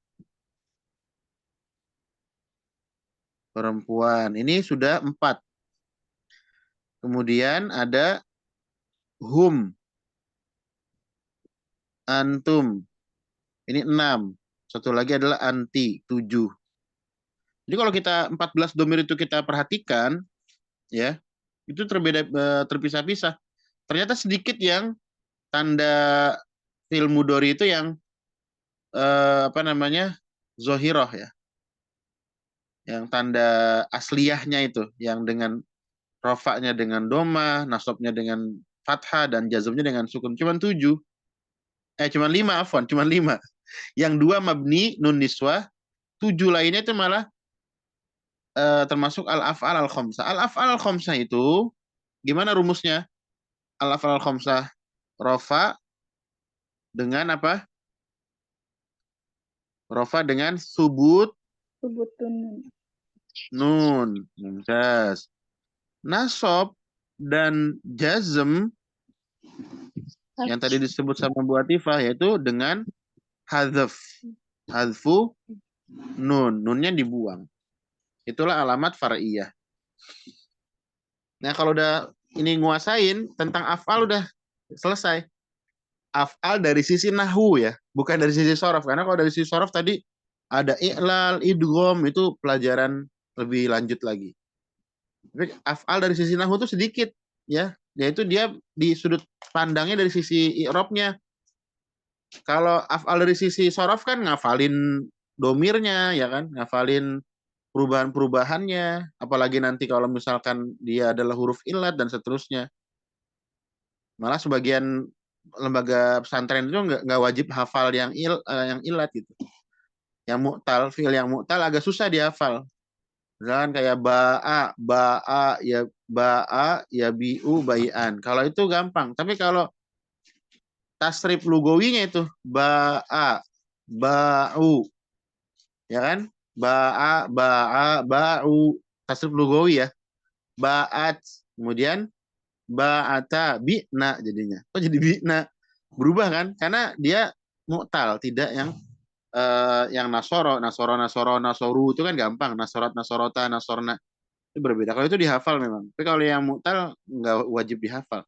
perempuan. Ini sudah 4. Kemudian ada hum, antum. Ini 6. Satu lagi adalah anti, 7. Jadi kalau kita 14 domir itu kita perhatikan, ya, itu terpisah-pisah. Ternyata sedikit yang tanda fi'il mudhari itu yang apa namanya? Zohiroh ya. Yang tanda asliyahnya itu, yang dengan rofaknya dengan doma, nasabnya dengan fathah, dan jazmnya dengan sukun. Cuman 7. Cuman 5, afwan, cuman 5. Yang 2 mabni, nun niswah. 7 lainnya itu malah termasuk al-af'al al-khamsah. Al-af'al al-khamsah itu gimana rumusnya? Al-af'al al-khamsah rofa dengan apa? Rofa dengan subut nun. Mumtaz. Nasab dan jazm yang tadi disebut sama Bu Atifah yaitu dengan hadzaf. Hadzfu nun. Nunnya dibuang. Itulah alamat far'iyah. Nah, kalau udah ini nguasain tentang af'al udah selesai. Af'al dari sisi nahwu ya, bukan dari sisi sorof. Karena kalau dari sisi sorof tadi ada i'lal, idgham, itu pelajaran lebih lanjut lagi. Tapi af'al dari sisi nahwu itu sedikit ya, yaitu dia di sudut pandangnya dari sisi i'rabnya. Kalau af'al dari sisi sorof kan ngafalin domirnya ya kan, ngafalin perubahan-perubahannya, apalagi nanti kalau misalkan dia adalah huruf illat dan seterusnya. Malah sebagian lembaga pesantren itu nggak wajib hafal yang illat gitu. Yang mu'tal, fi'il yang mu'tal agak susah dihafal. Misalkan kayak ba'a, ya bi'u, bai'an. Kalau itu gampang. Tapi kalau tasrif lugawinya itu ba'a, ba'u, ya kan? Ba'u, tasrif lugawi ya. Ba'at, kemudian ba'ata, bi'na jadinya. Oh jadi bi'na. Berubah kan? Karena dia mu'tal, tidak yang nasoro, nasoru itu kan gampang. Nasorat, nasorota, nasorna. Itu berbeda. Kalau itu dihafal memang. Tapi kalau yang mu'tal nggak wajib dihafal.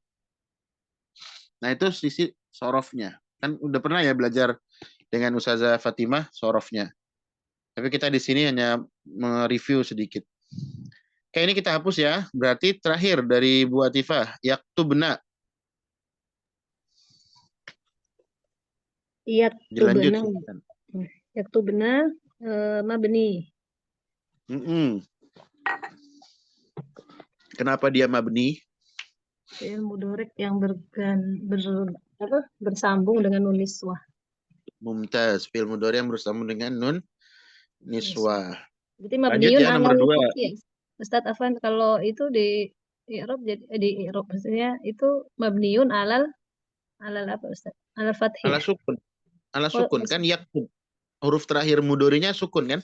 Nah itu sisi sorofnya. Kan udah pernah ya belajar dengan Ustazah Fatimah sorofnya. Tapi kita di sini hanya mereview sedikit. Oke, ini kita hapus ya. Berarti terakhir dari Bu Atifah, yaktubna. Dilanjut. Yaktubna mabni. Kenapa dia mabni? Fi'il mudhari yang bersambung dengan nun niswah. Mumtaz. Fi'il mudhari yang bersambung dengan nun niswah. Berarti Lanjut mabniun ya nomor alal 2. fathi ya. Ustadz Afan, kalau itu di i'rab jadi di i'rab maksudnya itu mabniun alal apa Ustadz? Alal fathi Ala ya. sukun. Ala Oh, sukun kan yaktub. Huruf terakhir mudorinya sukun kan?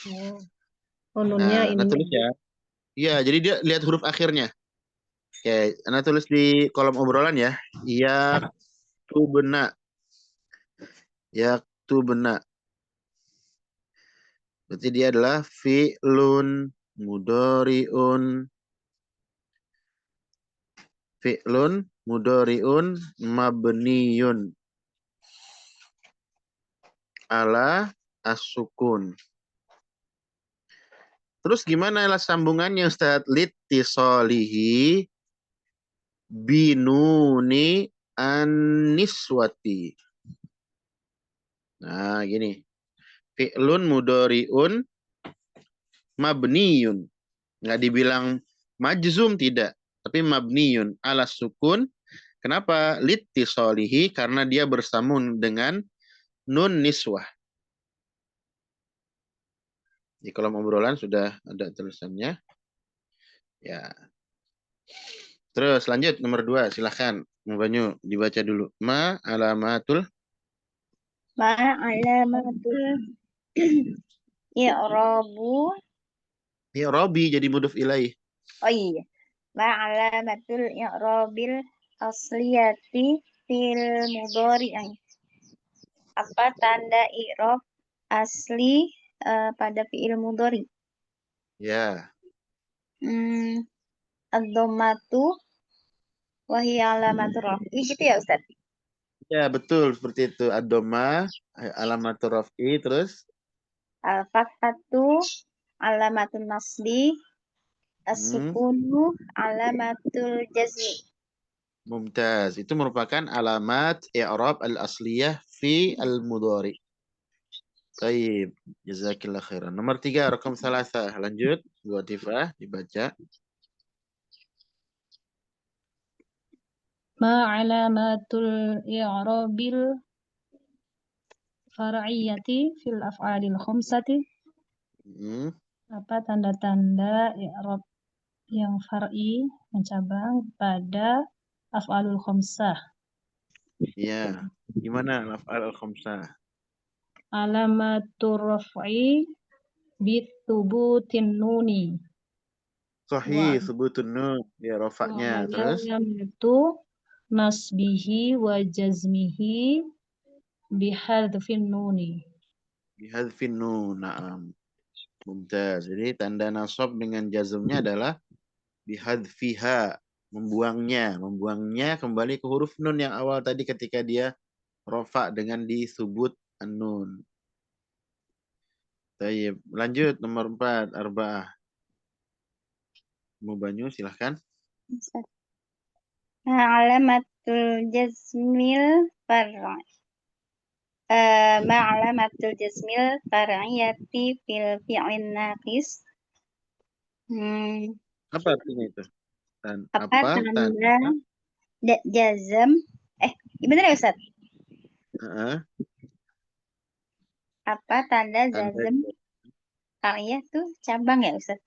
oh, oh, nunnya Nah, Anda ininya. tulis ya. Iya, jadi dia lihat huruf akhirnya. Oke, Anda tulis di kolom obrolan ya. Yaktubna. Yaktubna. Berarti dia adalah fi'lun mudori'un. Fi'lun mudori'un mabniyun ala as-sukun. Terus gimana lah sambungannya Ustaz? Litisolihi binuni an-niswati. Nah, gini. Fi'lun mudori'un mabniyun. Nggak dibilang majzum, tidak. Tapi mabniyun ala sukun. Kenapa? Litisolihi, karena dia bersambung dengan nun niswah. Di kolom obrolan sudah ada tulisannya. Ya. Terus lanjut nomor 2, silahkan. Banyu dibaca dulu. Ma alamatul i'rabu. Robi jadi muduf ilaih. Oh iya. Ma'alamatul i'rabil asliyati fil mudhari'i. Apa tanda i'rab asli pada fi'il mudhari? Ya. Ad-dhammatu wa hiya alamatur raf'i gitu ya Ustaz? Ya, betul seperti itu. Ad-dhamma alamatul raf'i, terus Al-fathatu alamatul nasbi, as-sukunu alamatul jazmi. Mumtaz. Itu merupakan alamat i'rab al-asliyah fi al-mudhari. Baik, jazakillah khairan. Nomor 3, rakam salasah. Lanjut, Bu Atifah, dibaca. Ma alamatul i'rabil far'iyyati fil af'alil khamsati. Apa tanda-tanda i'rab yang far'i, yang cabang pada af'alul khamsah? Ya, gimana laf'al al-khamsah? Alamatur raf'i bitubutin nuni. Sahih, sebutun nun. Ya, Wa rofaknya. Terus? alamatu nasbihi wa jazmihi bihadfin nuni. Bihadfin nun. Naam. Mumtaz. Jadi tanda nasab dengan jazmnya adalah bihadfiha. Membuangnya. Membuangnya kembali ke huruf nun yang awal tadi ketika dia rofa dengan disebut an-nun. Baik. Lanjut nomor 4, arba'ah. Mau Banyu, silahkan. Alamatul jazmil far'i. Ma'alamatul jazmil far'iyati fil fi'lin naqis. Apa artinya itu? Apa tanda jazm? Gimana ya Ustaz? Apa tanda jazm? Far'iyah tuh cabang ya Ustaz?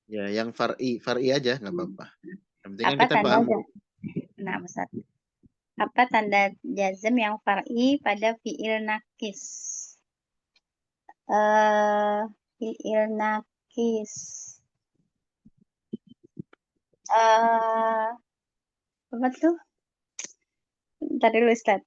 Ya, yang far'i aja nggak apa-apa. Yang penting kan Apa kita tanda paham. Nah, Ustaz. Apa tanda jazm yang far'i pada fi'il nakis? Fi'il nakis. Apa tuh? Bentar dulu Ustaz.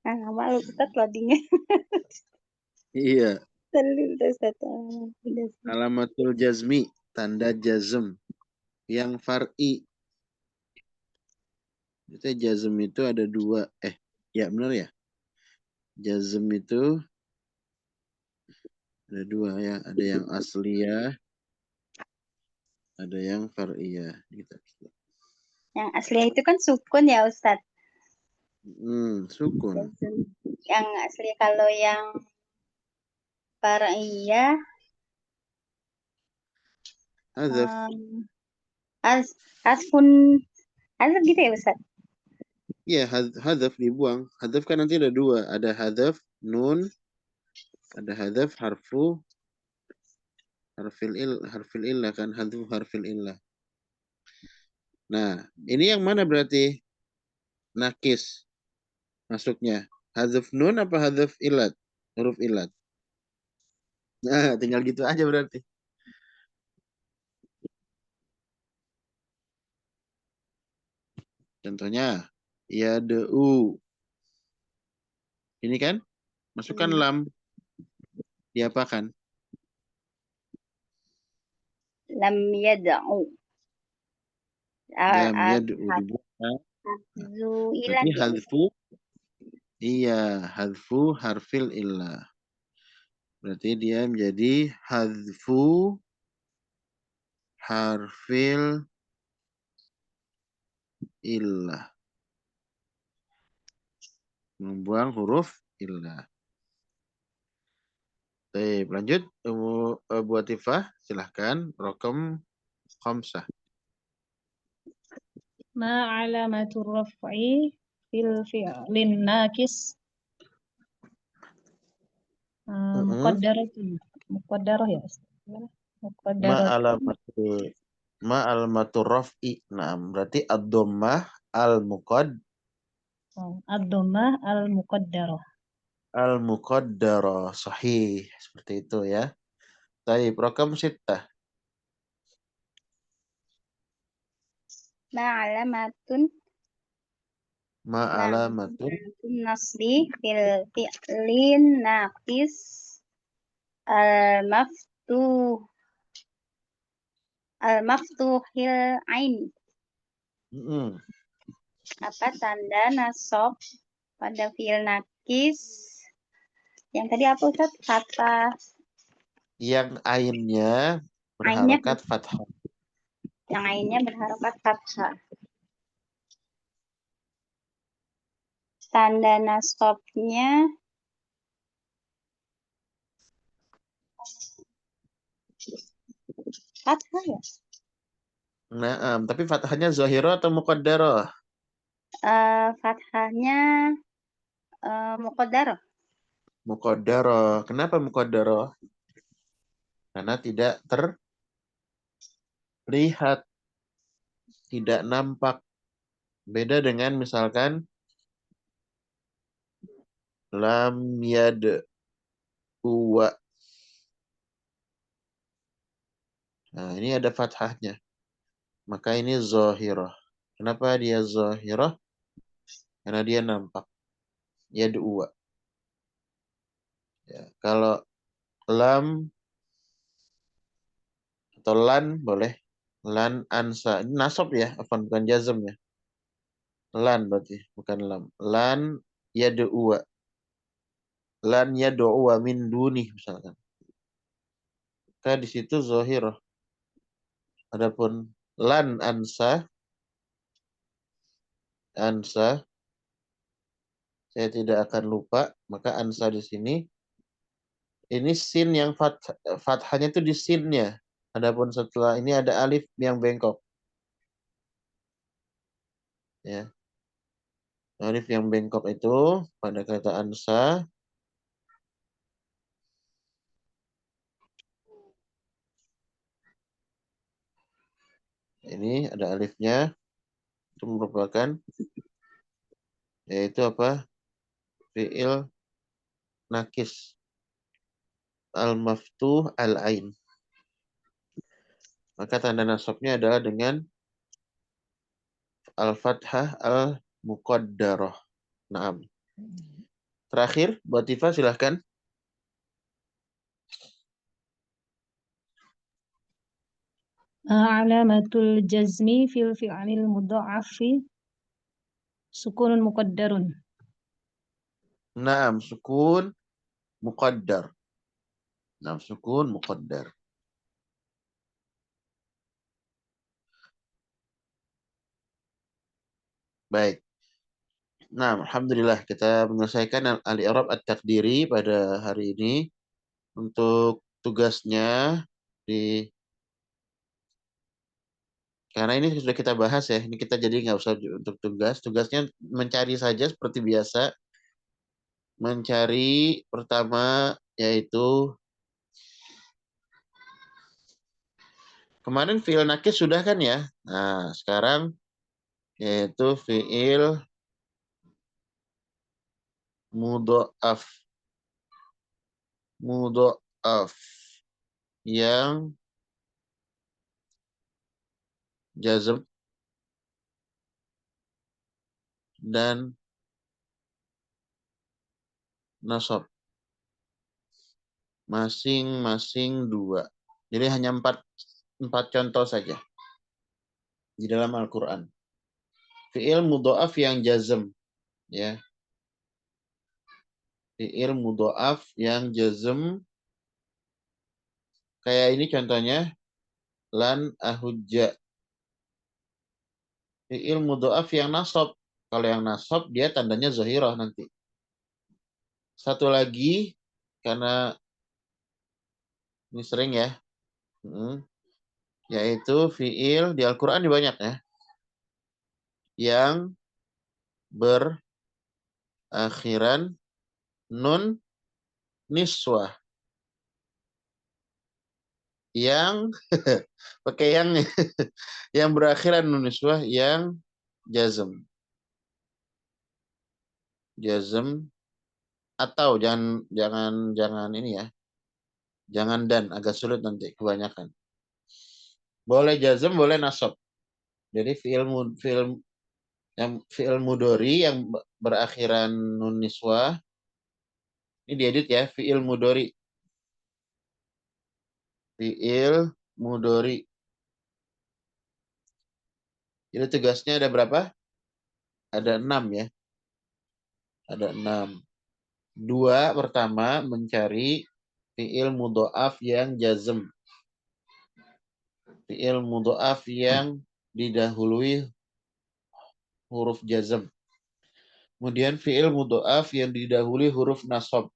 Malu Ustaz loadingnya. Iya. Ustaz. Alamatul jazmi, tanda jazm yang far'i. Itu jazm itu ada 2. Ya benar ya. Jazm itu ada 2 ya. Ada yang asliyah, ada yang far'iyah. Gitu. Yang asli itu kan sukun ya Ustadz. Sukun. Yang asli kalau yang far'iyah Hadzaf. hasfun hadaf gitu ya Ustadz. Iya, hadzaf dibuang. Hadzaf kan nanti ada dua. Ada hadzaf nun, ada hadzaf harfil illah kan, hadzaf harfil illah. Nah, ini yang mana berarti nakis masuknya? Hadzaf nun apa hadzaf ilat? Huruf ilat. Nah, tinggal gitu aja berarti. Contohnya, yad'u. Ini kan, masukkan lam. Diapakan? Lam yad'u. Lam yad'u dibuang. Berarti hadfu. Iya, hadfu harfil illah. Berarti dia menjadi hadfu harfil illah. Membuang huruf illah. Baik, lanjut. Buat Tifah, silahkan. Rokom khamsah. Ma alamatur raf'i fil fi'lin nakis muqaddarah ya Ustaz. Ma alamatur raf'i. Nah, berarti ad-dhammah ad-dhammah al-muqaddarah. Al-muqaddarah. Sahih. Seperti itu ya. Baik, Rokom sittah. Ma'alamatun nasbi fil fi'lin naqis al-maftuhil ain. Apa tanda nasab pada fi'il nakis? Yang tadi apa Ustaz? Fathah. Yang ainnya berharokat fathah. Yang ainnya berharokat fathah. Tanda nasabnya fathah ya? Nah, tapi fathahnya zahirah atau muqaddarah? Fathahnya muqaddarah. Muqaddarah. Kenapa muqaddarah? Karena tidak terlihat, tidak nampak. Beda dengan misalkan lam yad'u. Nah, ini ada fathahnya. Maka ini zahirah. Kenapa dia zahirah? Karena dia nampak. Yad'u. Ya, kalau lam atau lan boleh. Lan ansa. Ini nasab ya, bukan jazm ya. Lan berarti, bukan lam. Lan yad'u. Lan yad'u min duni misalkan. Maka di situ zahirah. Adapun lan ansa, saya tidak akan lupa, maka ansa di sini ini sin yang fathahnya itu di sinnya. Adapun setelah ini ada alif yang bengkok. Ya. Alif yang bengkok itu pada kata ansa ini ada alifnya, itu merupakan yaitu apa? Fi'il nakis al-maftuh al-ain. Maka tanda nasabnya adalah dengan al-fathah al-muqaddarah. Naam. Terakhir, buat Tifa silahkan. Alamatul jazmi fil fi'lil mudha'afi sukunun muqaddarun. Naam, sukun muqaddar. Naam, sukun muqaddar. Baik. Nah, alhamdulillah kita menyelesaikan al-i'rab at-taqdiri pada hari ini. Untuk tugasnya di karena ini sudah kita bahas ya, ini kita jadi nggak usah untuk tugas. Tugasnya mencari saja seperti biasa. Mencari pertama yaitu kemarin fi'il nakis sudah kan ya. Nah, sekarang yaitu fi'il mudha'af. Mudha'af yang jazm dan nasab. Masing-masing 2. Jadi hanya 4 contoh saja di dalam Al-Quran. Fi'il mudha'af yang jazm. Ya. Fi'il mudha'af yang jazm. Kayak ini contohnya. Lan ahujja. Fi'il mudha'af yang nasab. Kalau yang nasab dia tandanya zahirah nanti. Satu lagi. Karena ini sering ya. Yaitu fi'il di Al-Quran banyak ya. Yang berakhiran nun niswah. Yang pakai yang berakhiran nun niswah yang jazm. Jazm atau jangan ini ya. Jangan dan agak sulit nanti kebanyakan. Boleh jazm, boleh nasab. Jadi fi'il mudhari yang berakhiran nun niswah. Ini diedit ya, fi'il mudhari. Fi'il mudhari. Jadi tugasnya ada berapa? Ada 6 ya. Ada 6. 2 pertama mencari fi'il mudha'af yang jazm. Fi'il mudha'af yang didahului huruf jazm. Kemudian fi'il mudha'af yang didahului huruf nasab.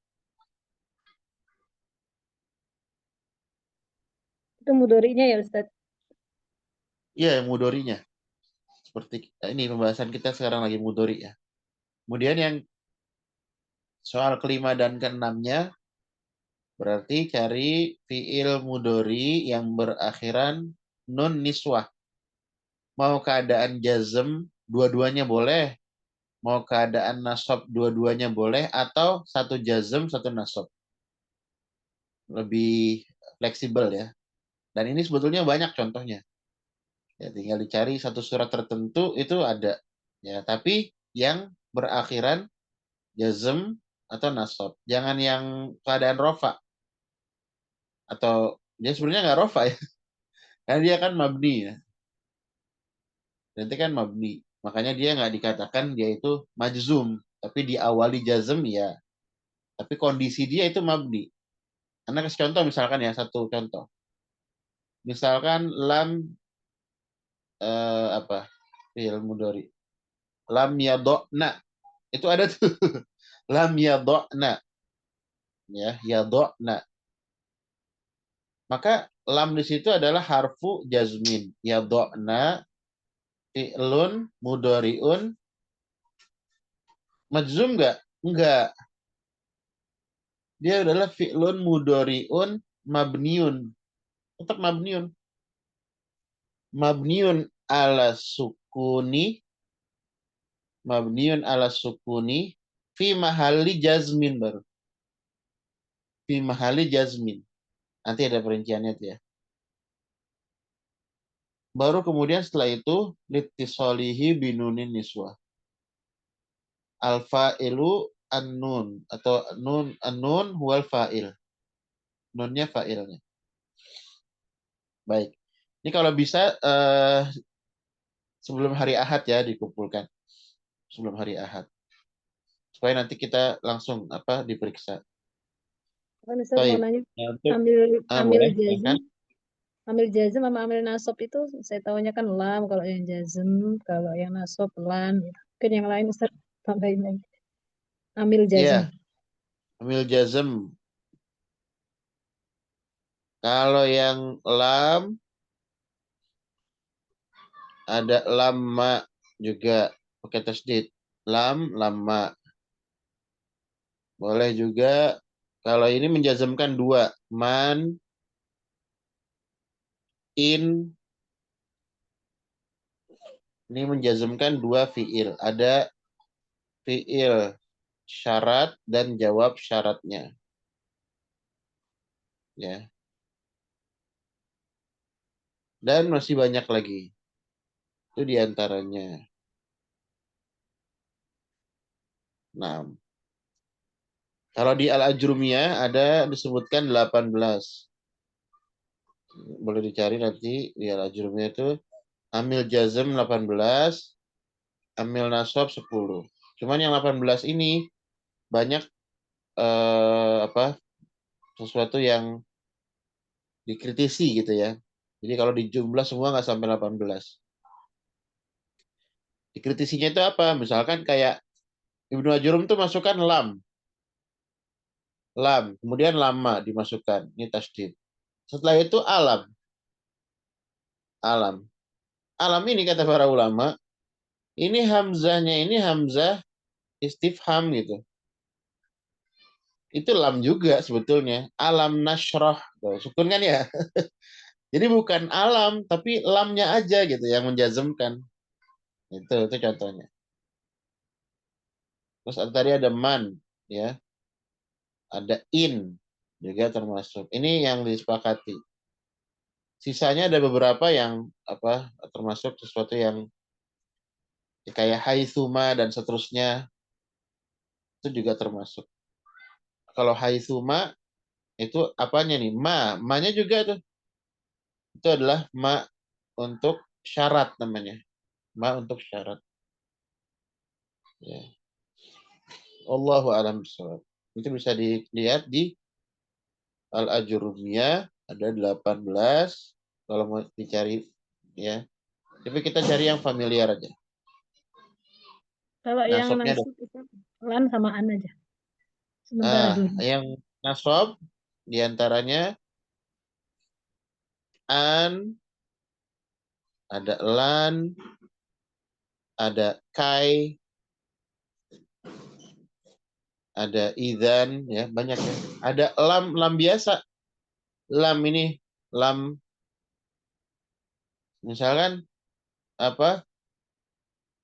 Itu mudhari'nya ya Ustaz. Iya, yang mudhari'nya. Seperti ini pembahasan kita sekarang lagi mudhari ya. Kemudian yang soal kelima dan keenamnya berarti cari fi'il mudhari yang berakhiran nun niswah. Mau keadaan jazm, dua-duanya boleh. Mau keadaan nasab, dua-duanya boleh. Atau satu jazm, satu nasab. Lebih fleksibel ya. Dan ini sebetulnya banyak contohnya. Ya, tinggal dicari satu surat tertentu itu ada. Ya, tapi yang berakhiran jazm atau nasab. Jangan yang keadaan rofa. Atau dia sebenarnya nggak rofa ya. Karena dia kan mabni ya. Nanti kan mabni. Makanya dia nggak dikatakan dia itu majzum. Tapi diawali jazm ya. Tapi kondisi dia itu mabni. Karena kasih contoh misalkan ya, satu contoh. Misalkan lam apa? Fi'il mudhari. Lam yadokna. Itu ada tuh. Lam yadokna. Ya, yadokna. Maka lam di situ adalah harfu jazmin. Yadokna fi'lun mudhari'un majzum enggak? Enggak. Dia adalah fi'lun mudhari'un mabniun. Tetap mabniun. Mabniun ala sukuni. Mabniun ala sukuni. Fi mahali jazmin baru. Fi mahali jazmin. Nanti ada perinciannya tuh ya. Baru kemudian setelah itu litisolihi binunin niswah. Al-fa'ilu an-nun atau nun an-nun huwal fa'il. Nunnya fa'ilnya. Baik. Ini kalau bisa sebelum hari Ahad ya dikumpulkan. Sebelum hari Ahad. Supaya nanti kita langsung diperiksa. Kan Ustaz mau Baik. nanya Nah, untuk ambil boleh jazm. silakan. Amil jazm sama amil nasab itu saya tahunya kan lam kalau yang jazm, kalau yang nasab lam. Gitu. Mungkin yang lain Ustaz tambahin lagi. Amil jazm. Ya, amil jazm. Kalau yang lam ada lama juga pakai tasdid. Lam, lama. Boleh juga kalau ini menjazmkan dua, man, in. Ini menjazmkan dua fiil. Ada fiil syarat dan jawab syaratnya. Ya. Dan masih banyak lagi. Itu diantaranya. Nah, kalau di Al-Ajrumiyah ada disebutkan 18. Boleh dicari nanti di Al-Ajrumiyah itu amil jazm 18, amil nasab 10. Cuman yang 18 ini banyak sesuatu yang dikritisi gitu ya. Jadi kalau di jumlah semua nggak sampai 18. Dikritisinya itu apa? Misalkan kayak Ibnu Ajurum tuh masukkan lam. Lam. Kemudian lama dimasukkan. Ini tasdid. Setelah itu alam. Alam. Alam ini kata para ulama, ini hamzahnya ini hamzah istifham gitu. Itu lam juga sebetulnya. Alam nasroh. Sukun kan ya? Jadi bukan alam, tapi lamnya aja gitu yang menjazmkan. Itu contohnya. Terus tadi ada man, ya. Ada in juga termasuk. Ini yang disepakati. Sisanya ada beberapa yang termasuk sesuatu yang kayak haitsuma dan seterusnya itu juga termasuk. Kalau haitsuma itu apanya nih? Ma-nya juga tuh. Itu adalah ma untuk syarat namanya. Ma untuk syarat. Ya. Allahu a'lam bishawab. Itu bisa dilihat di Al-Ajurumiyah ada 18 kalau mau dicari ya. Tapi kita cari yang familiar aja. Kalau yang Nasabnya ada. nasab itu lam sama an aja. Sementara dulu. Yang nasab diantaranya an, ada lan, ada kai, ada idzan, ya banyak ya. Ada lam biasa. Lam ini lam misalkan apa?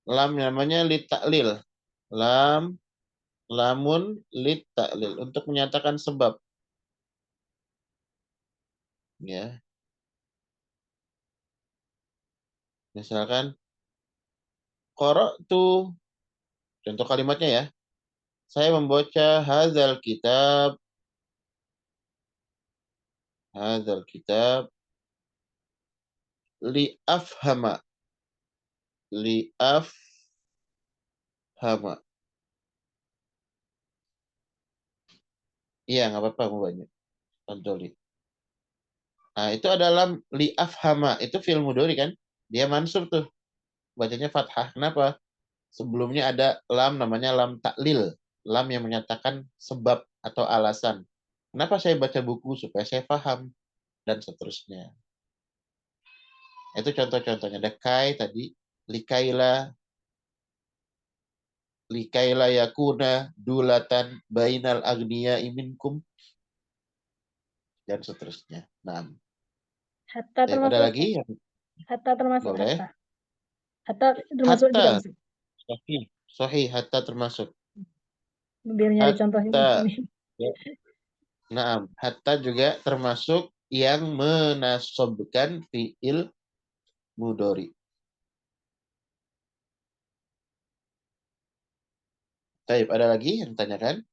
Lam namanya lit taklil. Lam lamun lit taklil untuk menyatakan sebab. Ya, misalkan qara'tu, contoh kalimatnya ya. Saya membaca hadzal kitab li afhama, li afhama. Iya, nggak apa-apa mau banyak. Contoh li. Nah, itu adalah li afhama, itu fi'il mudhari kan? Dia mansub tuh. Bacanya fathah. Kenapa? Sebelumnya ada lam namanya lam taklil, lam yang menyatakan sebab atau alasan. Kenapa saya baca buku? Supaya saya paham dan seterusnya. Itu contoh-contohnya. Ada kai tadi, likaila, likaila yakuna dulatan bainal agniya iminkum dan seterusnya. Nah, Hatta ada termasuk lagi yang hatta termasuk boleh. hatta. Hatta termasuk juga Hatta, Ustaz. sahih, sahih, hatta termasuk. Biar nyari contohnya di Hatta, sini. ya. Nah, hatta juga termasuk yang menasobkan fiil mudori. Baik, ada lagi yang tanyakan?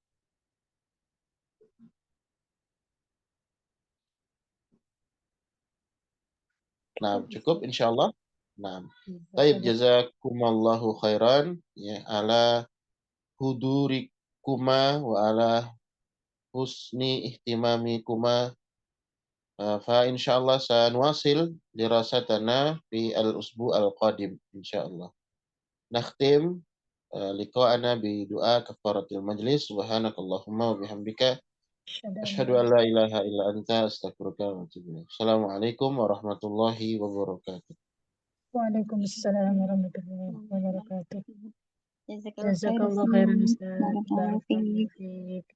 Nah, cukup insya Allah. Nah, baik, jazakumallahu khairan ya ala hudurikuma wa ala husni ihtimamikuma فإن شاء الله سنواصل دراستنا في الأسبوع القادم إن شاء الله. نختم لقاءنا بدعاء كفارة المجلس. سبحانك اللهم وبحمدك أشهد أن لا إله إلا أنت أستغفرك وأتوب إليك. السلام عليكم ورحمة الله وبركاته. Waalaikumsalam warahmatullahi wabarakatuh. Jazakallah Jazakallah khairan Ustaz. Barakallahu fiik.